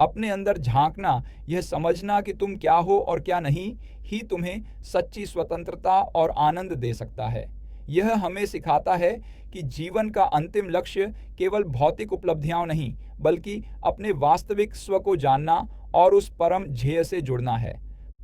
अपने अंदर झांकना, यह समझना कि तुम क्या हो और क्या नहीं, ही तुम्हें सच्ची स्वतंत्रता और आनंद दे सकता है। यह हमें सिखाता है कि जीवन का अंतिम लक्ष्य केवल भौतिक उपलब्धियां नहीं, बल्कि अपने वास्तविक स्व को जानना और उस परम ध्येय से जुड़ना है।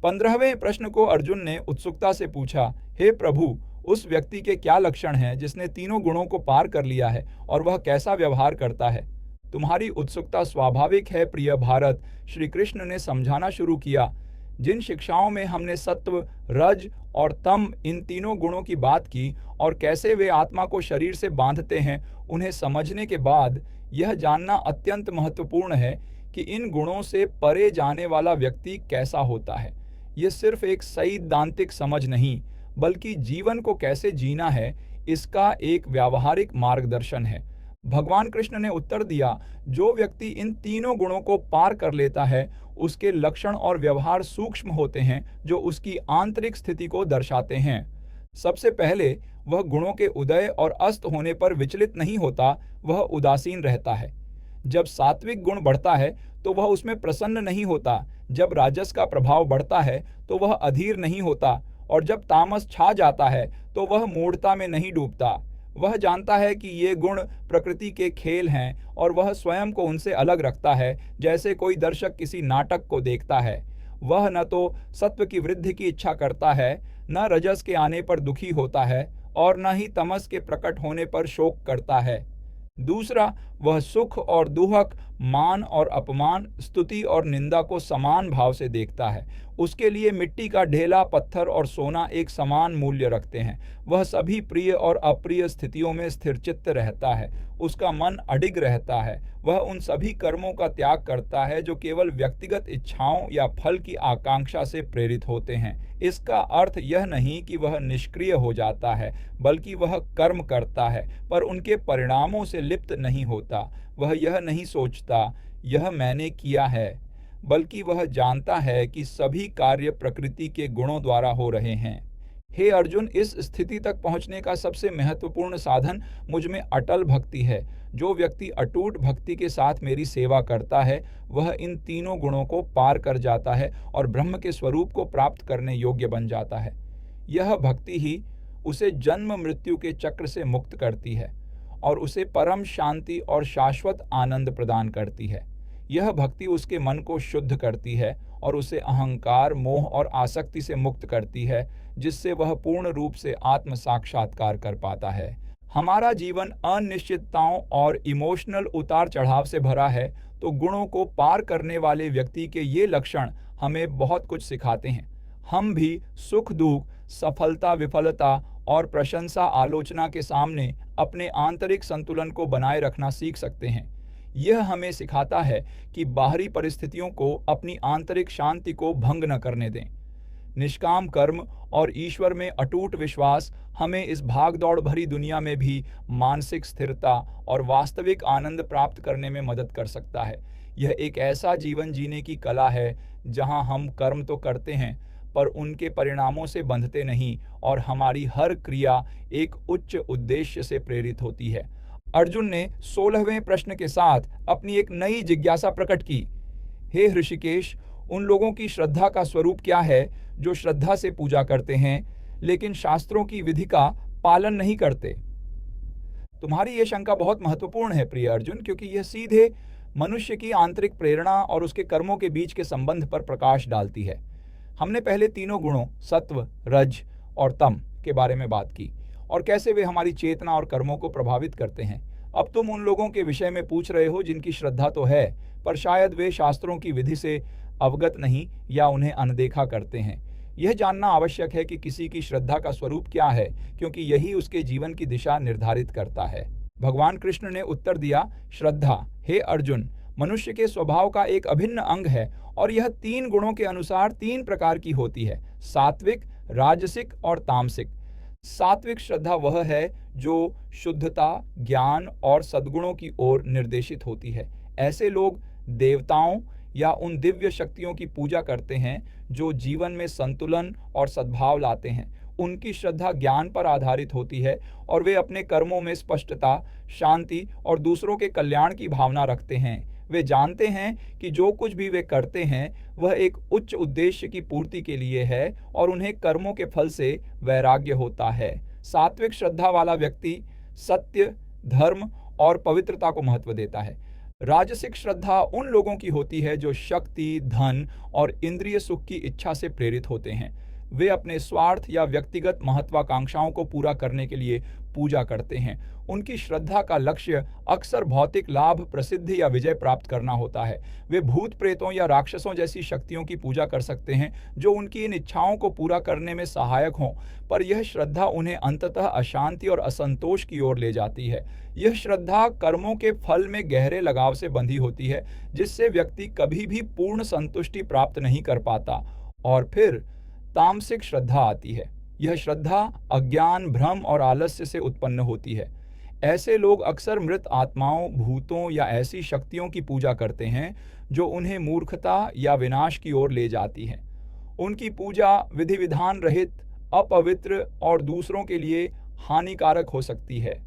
15वें प्रश्न को अर्जुन ने उत्सुकता से पूछा, हे प्रभु, उस व्यक्ति के क्या लक्षण हैं जिसने तीनों गुणों को पार कर लिया है और वह कैसा व्यवहार करता है? तुम्हारी उत्सुकता स्वाभाविक है प्रिय भारत, श्री कृष्ण ने समझाना शुरू किया। जिन शिक्षाओं में हमने सत्व, रज और तम इन तीनों गुणों की बात की और कैसे वे आत्मा को शरीर से बांधते हैं, उन्हें समझने के बाद यह जानना अत्यंत महत्वपूर्ण है कि इन गुणों से परे जाने वाला व्यक्ति कैसा होता है। यह सिर्फ एक सैद्धांतिक समझ नहीं, बल्कि जीवन को कैसे जीना है, इसका एक व्यावहारिक मार्गदर्शन है। भगवान कृष्ण ने उत्तर दिया, जो व्यक्ति इन तीनों गुणों को पार कर लेता है, उसके लक्षण और व्यवहार सूक्ष्म होते हैं जो उसकी आंतरिक स्थिति को दर्शाते हैं। सबसे पहले वह गुणों के उदय और अस्त होने पर विचलित नहीं होता, वह उदासीन रहता है। जब सात्विक गुण बढ़ता है तो वह उसमें प्रसन्न नहीं होता। जब राजस का प्रभाव बढ़ता है तो वह अधीर नहीं होता और जब तामस छा जाता है तो वह मूढ़ता में नहीं डूबता। वह जानता है कि ये गुण प्रकृति के खेल हैं और वह स्वयं को उनसे अलग रखता है, जैसे कोई दर्शक किसी नाटक को देखता है। वह न तो सत्व की वृद्धि की इच्छा करता है, न रजस के आने पर दुखी होता है और न ही तमस के प्रकट होने पर शोक करता है। दूसरा, वह सुख और दुहक, मान और अपमान, स्तुति और निंदा को समान भाव से देखता है। उसके लिए मिट्टी का ढेला, पत्थर और सोना एक समान मूल्य रखते हैं। वह सभी प्रिय और अप्रिय स्थितियों में स्थिरचित्त रहता है। उसका मन अडिग रहता है। वह उन सभी कर्मों का त्याग करता है जो केवल व्यक्तिगत इच्छाओं या फल की आकांक्षा से प्रेरित होते हैं। इसका अर्थ यह नहीं कि वह निष्क्रिय हो जाता है, बल्कि वह कर्म करता है पर उनके परिणामों से लिप्त नहीं होता। वह यह नहीं सोचता, यह मैंने किया है, बल्कि वह जानता है कि सभी कार्य प्रकृति के गुणों द्वारा हो रहे हैं। हे अर्जुन, इस स्थिति तक पहुंचने का सबसे महत्वपूर्ण साधन मुझ में अटल भक्ति है। जो व्यक्ति अटूट भक्ति के साथ मेरी सेवा करता है, वह इन तीनों गुणों को पार कर जाता है और ब्रह्म के स्वरूप को प्राप्त करने योग्य बन जाता है। यह भक्ति ही उसे जन्म मृत्यु के चक्र से मुक्त करती है और उसे परम शांति और शाश्वत आनंद प्रदान करती है। यह भक्ति उसके मन को शुद्ध करती है और उसे अहंकार, मोह और आसक्ति से मुक्त करती है, जिससे वह पूर्ण रूप से आत्म साक्षात्कार कर पाता है। हमारा जीवन अनिश्चितताओं और इमोशनल उतार चढ़ाव से भरा है, तो गुणों को पार करने वाले व्यक्ति के ये लक्षण हमें बहुत कुछ सिखाते हैं। हम भी सुख दुख, सफलता विफलता और प्रशंसा आलोचना के सामने अपने आंतरिक संतुलन को बनाए रखना सीख सकते हैं। यह हमें सिखाता है कि बाहरी परिस्थितियों को अपनी आंतरिक शांति को भंग न करने दें। निष्काम कर्म और ईश्वर में अटूट विश्वास हमें इस भागदौड़ भरी दुनिया में भी मानसिक स्थिरता और वास्तविक आनंद प्राप्त करने में मदद कर सकता है। यह एक ऐसा जीवन जीने की कला है जहां हम कर्म तो करते हैं पर उनके परिणामों से बंधते नहीं और हमारी हर क्रिया एक उच्च उद्देश्य से प्रेरित होती है। अर्जुन ने 16वें प्रश्न के साथ अपनी एक नई जिज्ञासा प्रकट की। हे ऋषिकेश, उन लोगों की श्रद्धा का स्वरूप क्या है जो श्रद्धा से पूजा करते हैं लेकिन शास्त्रों की विधि का पालन नहीं करते? तुम्हारी यह शंका बहुत महत्वपूर्ण है प्रिय अर्जुन, क्योंकि यह सीधे मनुष्य की आंतरिक प्रेरणा और उसके कर्मों के बीच के संबंध पर प्रकाश डालती है। हमने पहले तीनों गुणों सत्व, रज और तम के बारे में बात की और कैसे वे हमारी चेतना और कर्मों को प्रभावित करते हैं। अब तुम उन लोगों के विषय में पूछ रहे हो जिनकी श्रद्धा तो है, पर शायद वे शास्त्रों की विधि से अवगत नहीं या उन्हें अनदेखा करते हैं। यह जानना आवश्यक है कि किसी की श्रद्धा का स्वरूप क्या है, क्योंकि यही उसके जीवन की दिशा निर्धारित करता है। भगवान कृष्ण ने उत्तर दिया, श्रद्धा, हे अर्जुन, मनुष्य के स्वभाव का एक अभिन्न अंग है और यह 3 गुणों के अनुसार 3 प्रकार की होती है, सात्विक, राजसिक और तामसिक। सात्विक श्रद्धा वह है जो शुद्धता, ज्ञान और सद्गुणों की ओर निर्देशित होती है। ऐसे लोग देवताओं या उन दिव्य शक्तियों की पूजा करते हैं जो जीवन में संतुलन और सद्भाव लाते हैं। उनकी श्रद्धा ज्ञान पर आधारित होती है और वे अपने कर्मों में स्पष्टता, शांति और दूसरों के कल्याण की भावना रखते हैं। वे जानते हैं कि जो कुछ भी वे करते हैं वह एक उच्च उद्देश्य की पूर्ति के लिए है और उन्हें कर्मों के फल से वैराग्य होता है। सात्विक श्रद्धा वाला व्यक्ति सत्य, धर्म और पवित्रता को महत्व देता है। राजसिक श्रद्धा उन लोगों की होती है जो शक्ति, धन और इंद्रिय सुख की इच्छा से प्रेरित होते हैं। वे अपने स्वार्थ या व्यक्तिगत महत्वाकांक्षाओं को पूरा करने के लिए पूजा करते हैं। उनकी श्रद्धा का लक्ष्य अक्सर भौतिक लाभ, प्रसिद्धि या विजय प्राप्त करना होता है। वे भूत प्रेतों या राक्षसों जैसी शक्तियों की पूजा कर सकते हैं जो उनकी इन इच्छाओं को पूरा करने में सहायक हों, पर यह श्रद्धा उन्हें अंततः अशांति और असंतोष की ओर ले जाती है। यह श्रद्धा कर्मों के फल में गहरे लगाव से बंधी होती है, जिससे व्यक्ति कभी भी पूर्ण संतुष्टि प्राप्त नहीं कर पाता। और फिर तामसिक श्रद्धा आती है। यह श्रद्धा अज्ञान, भ्रम और आलस्य से उत्पन्न होती है। ऐसे लोग अक्सर मृत आत्माओं, भूतों या ऐसी शक्तियों की पूजा करते हैं जो उन्हें मूर्खता या विनाश की ओर ले जाती है। उनकी पूजा विधि विधान रहित, अपवित्र और दूसरों के लिए हानिकारक हो सकती है।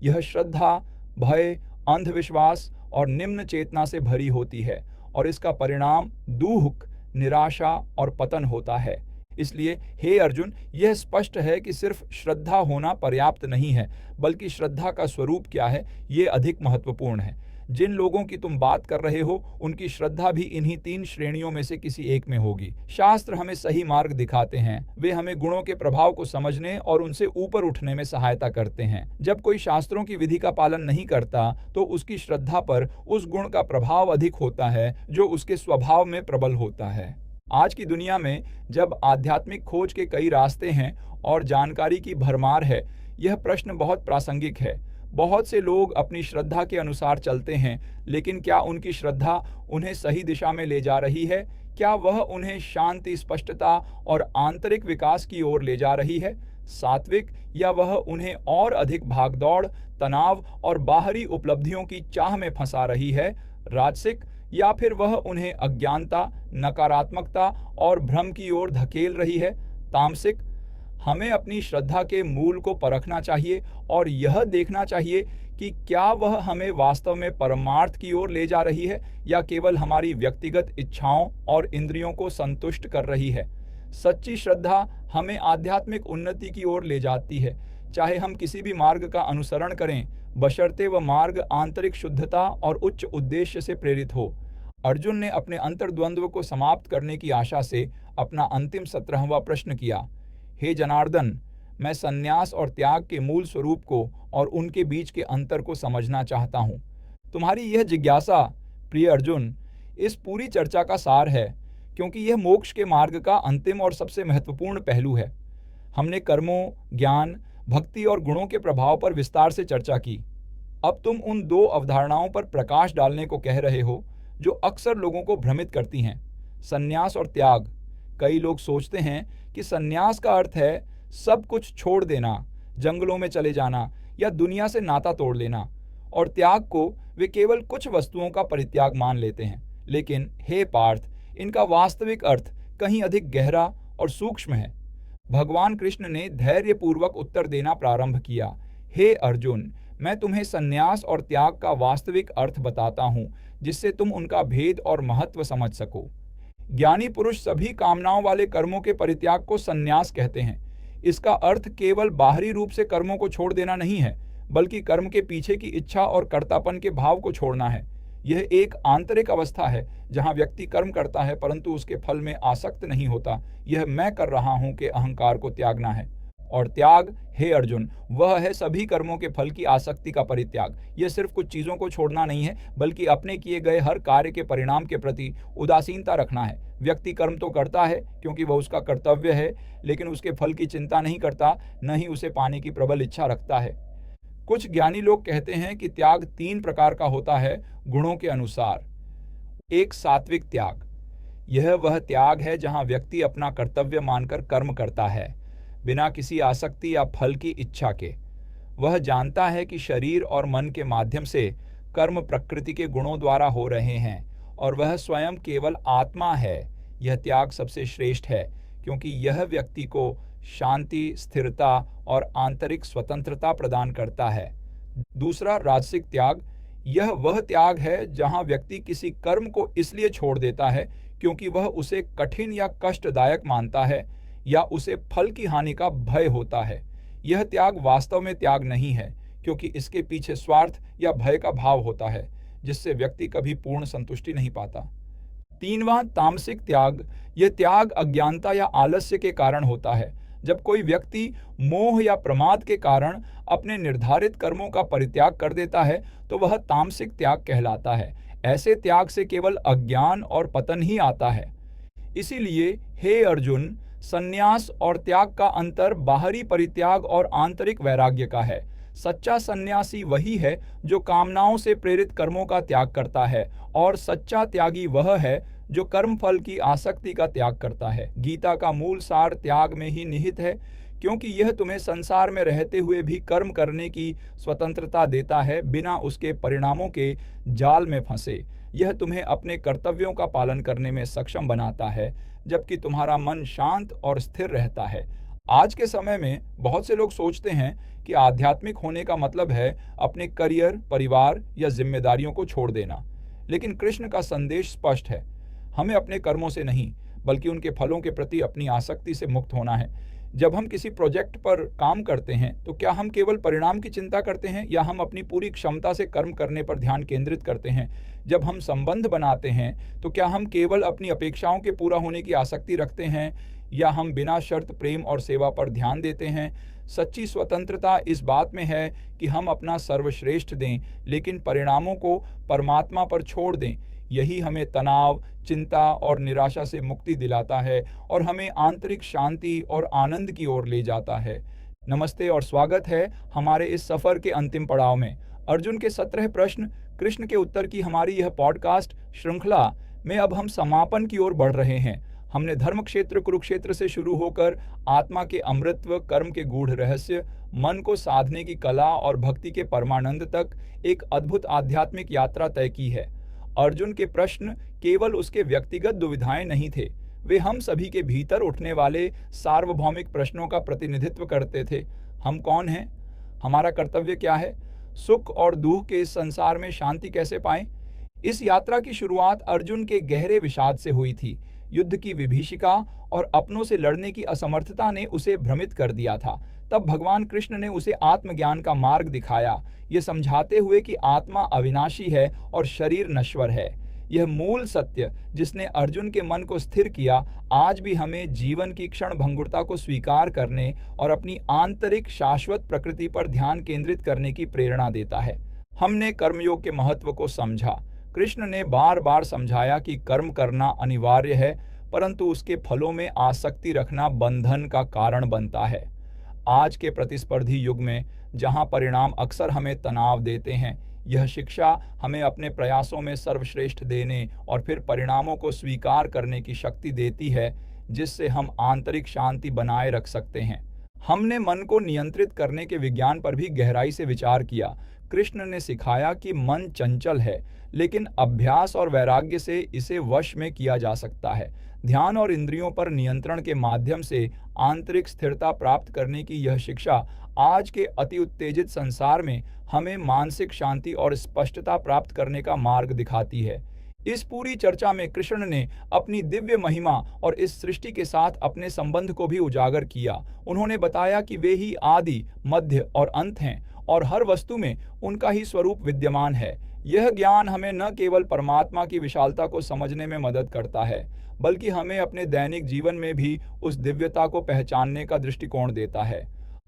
यह श्रद्धा भय, अंधविश्वास और निम्न चेतना से भरी होती है और इसका परिणाम दुख, निराशा और पतन होता है। इसलिए हे अर्जुन, यह स्पष्ट है कि सिर्फ श्रद्धा होना पर्याप्त नहीं है, बल्कि श्रद्धा का स्वरूप क्या है ये अधिक महत्वपूर्ण है। जिन लोगों की तुम बात कर रहे हो उनकी श्रद्धा भी इन्हीं 3 श्रेणियों में से किसी एक में होगी। शास्त्र हमें सही मार्ग दिखाते हैं। वे हमें गुणों के प्रभाव को समझने और उनसे ऊपर उठने में सहायता करते हैं। जब कोई शास्त्रों की विधि का पालन नहीं करता तो उसकी श्रद्धा पर उस गुण का प्रभाव अधिक होता है जो उसके स्वभाव में प्रबल होता है। आज की दुनिया में जब आध्यात्मिक खोज के कई रास्ते हैं और जानकारी की भरमार है, यह प्रश्न बहुत प्रासंगिक है। बहुत से लोग अपनी श्रद्धा के अनुसार चलते हैं, लेकिन क्या उनकी श्रद्धा उन्हें सही दिशा में ले जा रही है? क्या वह उन्हें शांति, स्पष्टता और आंतरिक विकास की ओर ले जा रही है? सात्विक, या वह उन्हें और अधिक भागदौड़, तनाव और बाहरी उपलब्धियों की चाह में फंसा रही है? राजसिक, या फिर वह उन्हें अज्ञानता, नकारात्मकता और भ्रम की ओर धकेल रही है? तामसिक, हमें अपनी श्रद्धा के मूल को परखना चाहिए और यह देखना चाहिए कि क्या वह हमें वास्तव में परमार्थ की ओर ले जा रही है या केवल हमारी व्यक्तिगत इच्छाओं और इंद्रियों को संतुष्ट कर रही है। सच्ची श्रद्धा हमें आध्यात्मिक उन्नति की ओर ले जाती है, चाहे हम किसी भी मार्ग का अनुसरण करें, बशर्ते वह मार्ग आंतरिक शुद्धता और उच्च उद्देश्य से प्रेरित हो। अर्जुन ने अपने अंतर्द्वंद्व को समाप्त करने की आशा से अपना अंतिम 17वां प्रश्न किया। हे जनार्दन, मैं संन्यास और त्याग के मूल स्वरूप को और उनके बीच के अंतर को समझना चाहता हूँ। तुम्हारी यह जिज्ञासा, प्रिय अर्जुन, इस पूरी चर्चा का सार है, क्योंकि यह मोक्ष के मार्ग का अंतिम और सबसे महत्वपूर्ण पहलू है। हमने कर्मों, ज्ञान, भक्ति और गुणों के प्रभाव पर विस्तार से चर्चा की। अब तुम उन 2 अवधारणाओं पर प्रकाश डालने को कह रहे हो जो अक्सर लोगों को भ्रमित करती हैं, संन्यास और त्याग। कई लोग सोचते हैं कि संन्यास का अर्थ है सब कुछ छोड़ देना, जंगलों में चले जाना या दुनिया से नाता तोड़ लेना, और त्याग को वे केवल कुछ वस्तुओं का परित्याग मान लेते हैं। लेकिन हे पार्थ, इनका वास्तविक अर्थ कहीं अधिक गहरा और सूक्ष्म है। भगवान कृष्ण ने धैर्यपूर्वक उत्तर देना प्रारंभ किया। हे अर्जुन, मैं तुम्हें संन्यास और त्याग का वास्तविक अर्थ बताता हूँ, जिससे तुम उनका भेद और महत्व समझ सको। ज्ञानी पुरुष सभी कामनाओं वाले कर्मों के परित्याग को संन्यास कहते हैं। इसका अर्थ केवल बाहरी रूप से कर्मों को छोड़ देना नहीं है, बल्कि कर्म के पीछे की इच्छा और कर्तापन के भाव को छोड़ना है। यह एक आंतरिक अवस्था है जहां व्यक्ति कर्म करता है परंतु उसके फल में आसक्त नहीं होता। यह मैं कर रहा हूं के अहंकार को त्यागना है। और त्याग, हे अर्जुन, वह है सभी कर्मों के फल की आसक्ति का परित्याग। यह सिर्फ कुछ चीजों को छोड़ना नहीं है, बल्कि अपने किए गए हर कार्य के परिणाम के प्रति उदासीनता रखना है। व्यक्ति कर्म तो करता है क्योंकि वह उसका कर्तव्य है, लेकिन उसके फल की चिंता नहीं करता, न ही उसे पाने की प्रबल इच्छा रखता है। कुछ ज्ञानी लोग कहते हैं कि त्याग 3 प्रकार का होता है गुणों के अनुसार। एक, सात्विक त्याग। यह वह त्याग है जहां व्यक्ति अपना कर्तव्य मानकर कर्म करता है, बिना किसी आसक्ति या फल की इच्छा के। वह जानता है कि शरीर और मन के माध्यम से कर्म प्रकृति के गुणों द्वारा हो रहे हैं और वह स्वयं केवल आत्मा है। यह त्याग सबसे श्रेष्ठ है क्योंकि यह व्यक्ति को शांति, स्थिरता और आंतरिक स्वतंत्रता प्रदान करता है। दूसरा, राजसिक त्याग। यह वह त्याग है जहां व्यक्ति किसी कर्म को इसलिए छोड़ देता है क्योंकि वह उसे कठिन या कष्टदायक मानता है या उसे फल की हानि का भय होता है। यह त्याग वास्तव में त्याग नहीं है क्योंकि इसके पीछे स्वार्थ या भय का भाव होता है, जिससे व्यक्ति कभी पूर्ण संतुष्टि नहीं पाता। तीनवां, तामसिक त्याग। यह त्याग अज्ञानता या आलस्य के कारण होता है। जब कोई व्यक्ति मोह या प्रमाद के कारण अपने निर्धारित कर्मों का परित्याग कर देता है तो वह तामसिक त्याग कहलाता है। ऐसे त्याग से केवल अज्ञान और पतन ही आता है। इसीलिए हे अर्जुन, संन्यास और त्याग का अंतर बाहरी परित्याग और आंतरिक वैराग्य का है। सच्चा सन्यासी वही है जो कामनाओं से प्रेरित कर्मों का त्याग करता है और सच्चा त्यागी वह है जो कर्म फल की आसक्ति का त्याग करता है। गीता का मूल सार त्याग में ही निहित है क्योंकि यह तुम्हें संसार में रहते हुए भी कर्म करने की स्वतंत्रता देता है, बिना उसके परिणामों के जाल में फंसे। यह तुम्हें अपने कर्तव्यों का पालन करने में सक्षम बनाता है, जबकि तुम्हारा मन शांत और स्थिर रहता है। आज के समय में बहुत से लोग सोचते हैं कि आध्यात्मिक होने का मतलब है अपने करियर, परिवार या जिम्मेदारियों को छोड़ देना। लेकिन कृष्ण का संदेश स्पष्ट है, हमें अपने कर्मों से नहीं बल्कि उनके फलों के प्रति अपनी आसक्ति से मुक्त होना है। जब हम किसी प्रोजेक्ट पर काम करते हैं तो क्या हम केवल परिणाम की चिंता करते हैं या हम अपनी पूरी क्षमता से कर्म करने पर ध्यान केंद्रित करते हैं? जब हम संबंध बनाते हैं तो क्या हम केवल अपनी अपेक्षाओं के पूरा होने की आसक्ति रखते हैं या हम बिना शर्त प्रेम और सेवा पर ध्यान देते हैं? सच्ची स्वतंत्रता इस बात में है कि हम अपना सर्वश्रेष्ठ दें, लेकिन परिणामों को परमात्मा पर छोड़ दें। यही हमें तनाव, चिंता और निराशा से मुक्ति दिलाता है और हमें आंतरिक शांति और आनंद की ओर ले जाता है। नमस्ते और स्वागत है हमारे इस सफर के अंतिम पड़ाव में। अर्जुन के 17 प्रश्न, कृष्ण के उत्तर की हमारी यह पॉडकास्ट श्रृंखला में अब हम समापन की ओर बढ़ रहे हैं। हमने धर्म क्षेत्र कुरुक्षेत्र से शुरू होकर आत्मा के अमृतत्व, कर्म के गूढ़ रहस्य, मन को साधने की कला और भक्ति के परमानंद तक एक अद्भुत आध्यात्मिक यात्रा तय की है। अर्जुन के प्रश्न केवल उसके व्यक्तिगत दुविधाएं नहीं थे, वे हम सभी के भीतर उठने वाले सार्वभौमिक प्रश्नों का प्रतिनिधित्व करते थे। हम कौन हैं? हमारा कर्तव्य क्या है? सुख और दुख के इस संसार में शांति कैसे पाएं? इस यात्रा की शुरुआत अर्जुन के गहरे विषाद से हुई थी। युद्ध की विभीषिका और अपनों से लड़ने की असमर्थता ने उसे भ्रमित कर दिया था। तब भगवान कृष्ण ने उसे आत्मज्ञान का मार्ग दिखाया, ये समझाते हुए कि आत्मा अविनाशी है और शरीर नश्वर है। यह मूल सत्य जिसने अर्जुन के मन को स्थिर किया, आज भी हमें जीवन की क्षण भंगुरता को स्वीकार करने और अपनी आंतरिक शाश्वत प्रकृति पर ध्यान केंद्रित करने की प्रेरणा देता है। हमने कर्मयोग के महत्व को समझा। कृष्ण ने बार बार समझाया कि कर्म करना अनिवार्य है, परंतु उसके फलों में आसक्ति रखना बंधन का कारण बनता है। आज के प्रतिस्पर्धी युग में जहां परिणाम अक्सर हमें तनाव देते हैं, यह शिक्षा हमें अपने प्रयासों में सर्वश्रेष्ठ देने और फिर परिणामों को स्वीकार करने की शक्ति देती है, जिससे हम आंतरिक शांति बनाए रख सकते हैं। हमने मन को नियंत्रित करने के विज्ञान पर भी गहराई से विचार किया। कृष्ण ने सिखाया कि मन चंचल है, लेकिन अभ्यास और वैराग्य से इसे वश में किया जा सकता है। ध्यान और इंद्रियों पर नियंत्रण के माध्यम से आंतरिक स्थिरता प्राप्त करने की यह शिक्षा आज के अति उत्तेजित संसार में हमें मानसिक शांति और स्पष्टता प्राप्त करने का मार्ग दिखाती है। इस पूरी चर्चा में कृष्ण ने अपनी दिव्य महिमा और इस सृष्टि के साथ अपने संबंध को भी उजागर किया। उन्होंने बताया कि वे ही आदि, मध्य और अंत हैं और हर वस्तु में उनका ही स्वरूप विद्यमान है। यह ज्ञान हमें न केवल परमात्मा की विशालता को समझने में मदद करता है, बल्कि हमें अपने दैनिक जीवन में भी उस दिव्यता को पहचानने का दृष्टिकोण देता है।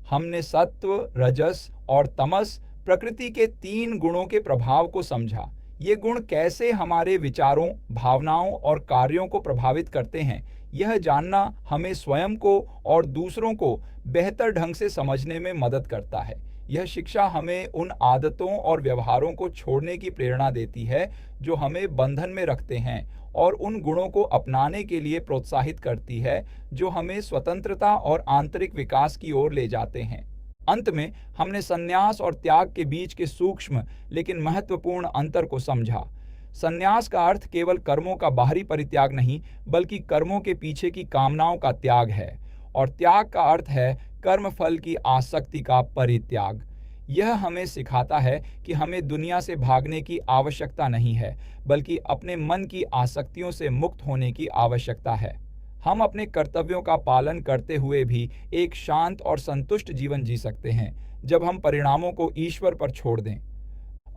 हमने सत्व, रजस और तमस प्रकृति के 3 गुणों के प्रभाव को समझा। ये गुण कैसे हमारे विचारों, भावनाओं और कार्यों को प्रभावित करते हैं, यह जानना हमें स्वयं को और दूसरों को बेहतर ढंग से समझने में मदद करता है। यह शिक्षा हमें उन आदतों और व्यवहारों को छोड़ने की प्रेरणा देती है जो हमें बंधन में रखते हैं, और उन गुणों को अपनाने के लिए प्रोत्साहित करती है जो हमें स्वतंत्रता और आंतरिक विकास की ओर ले जाते हैं। अंत में हमने संन्यास और त्याग के बीच के सूक्ष्म लेकिन महत्वपूर्ण अंतर को समझा। संन्यास का अर्थ केवल कर्मों का बाहरी परित्याग नहीं, बल्कि कर्मों के पीछे की कामनाओं का त्याग है, और त्याग का अर्थ है कर्म फल की आसक्ति का परित्याग। यह हमें सिखाता है कि हमें दुनिया से भागने की आवश्यकता नहीं है, बल्कि अपने मन की आसक्तियों से मुक्त होने की आवश्यकता है। हम अपने कर्तव्यों का पालन करते हुए भी एक शांत और संतुष्ट जीवन जी सकते हैं, जब हम परिणामों को ईश्वर पर छोड़ दें।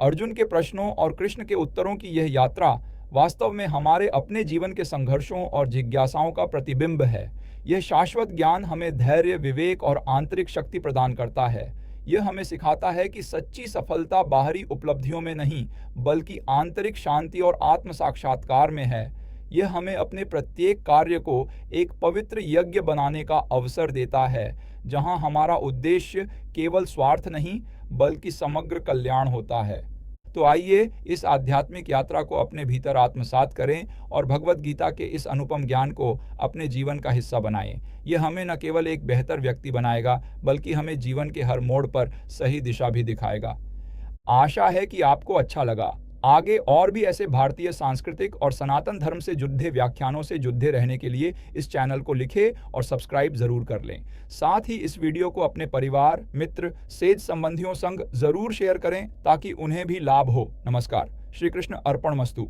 अर्जुन के प्रश्नों और कृष्ण के उत्तरों की यह यात्रा वास्तव में हमारे अपने जीवन के संघर्षों और जिज्ञासाओं का प्रतिबिंब है। यह शाश्वत ज्ञान हमें धैर्य, विवेक और आंतरिक शक्ति प्रदान करता है। यह हमें सिखाता है कि सच्ची सफलता बाहरी उपलब्धियों में नहीं, बल्कि आंतरिक शांति और आत्म साक्षात्कार में है। यह हमें अपने प्रत्येक कार्य को एक पवित्र यज्ञ बनाने का अवसर देता है, जहां हमारा उद्देश्य केवल स्वार्थ नहीं, बल्कि समग्र कल्याण होता है। तो आइए इस आध्यात्मिक यात्रा को अपने भीतर आत्मसात करें और भगवद गीता के इस अनुपम ज्ञान को अपने जीवन का हिस्सा बनाएं। यह हमें न केवल एक बेहतर व्यक्ति बनाएगा, बल्कि हमें जीवन के हर मोड़ पर सही दिशा भी दिखाएगा। आशा है कि आपको अच्छा लगा। आगे और भी ऐसे भारतीय सांस्कृतिक और सनातन धर्म से जुड़े व्याख्यानों से जुड़े रहने के लिए इस चैनल को लिखें और सब्सक्राइब जरूर कर लें। साथ ही इस वीडियो को अपने परिवार, मित्र, सेज संबंधियों संग जरूर शेयर करें ताकि उन्हें भी लाभ हो। नमस्कार। श्री कृष्ण अर्पणमस्तु।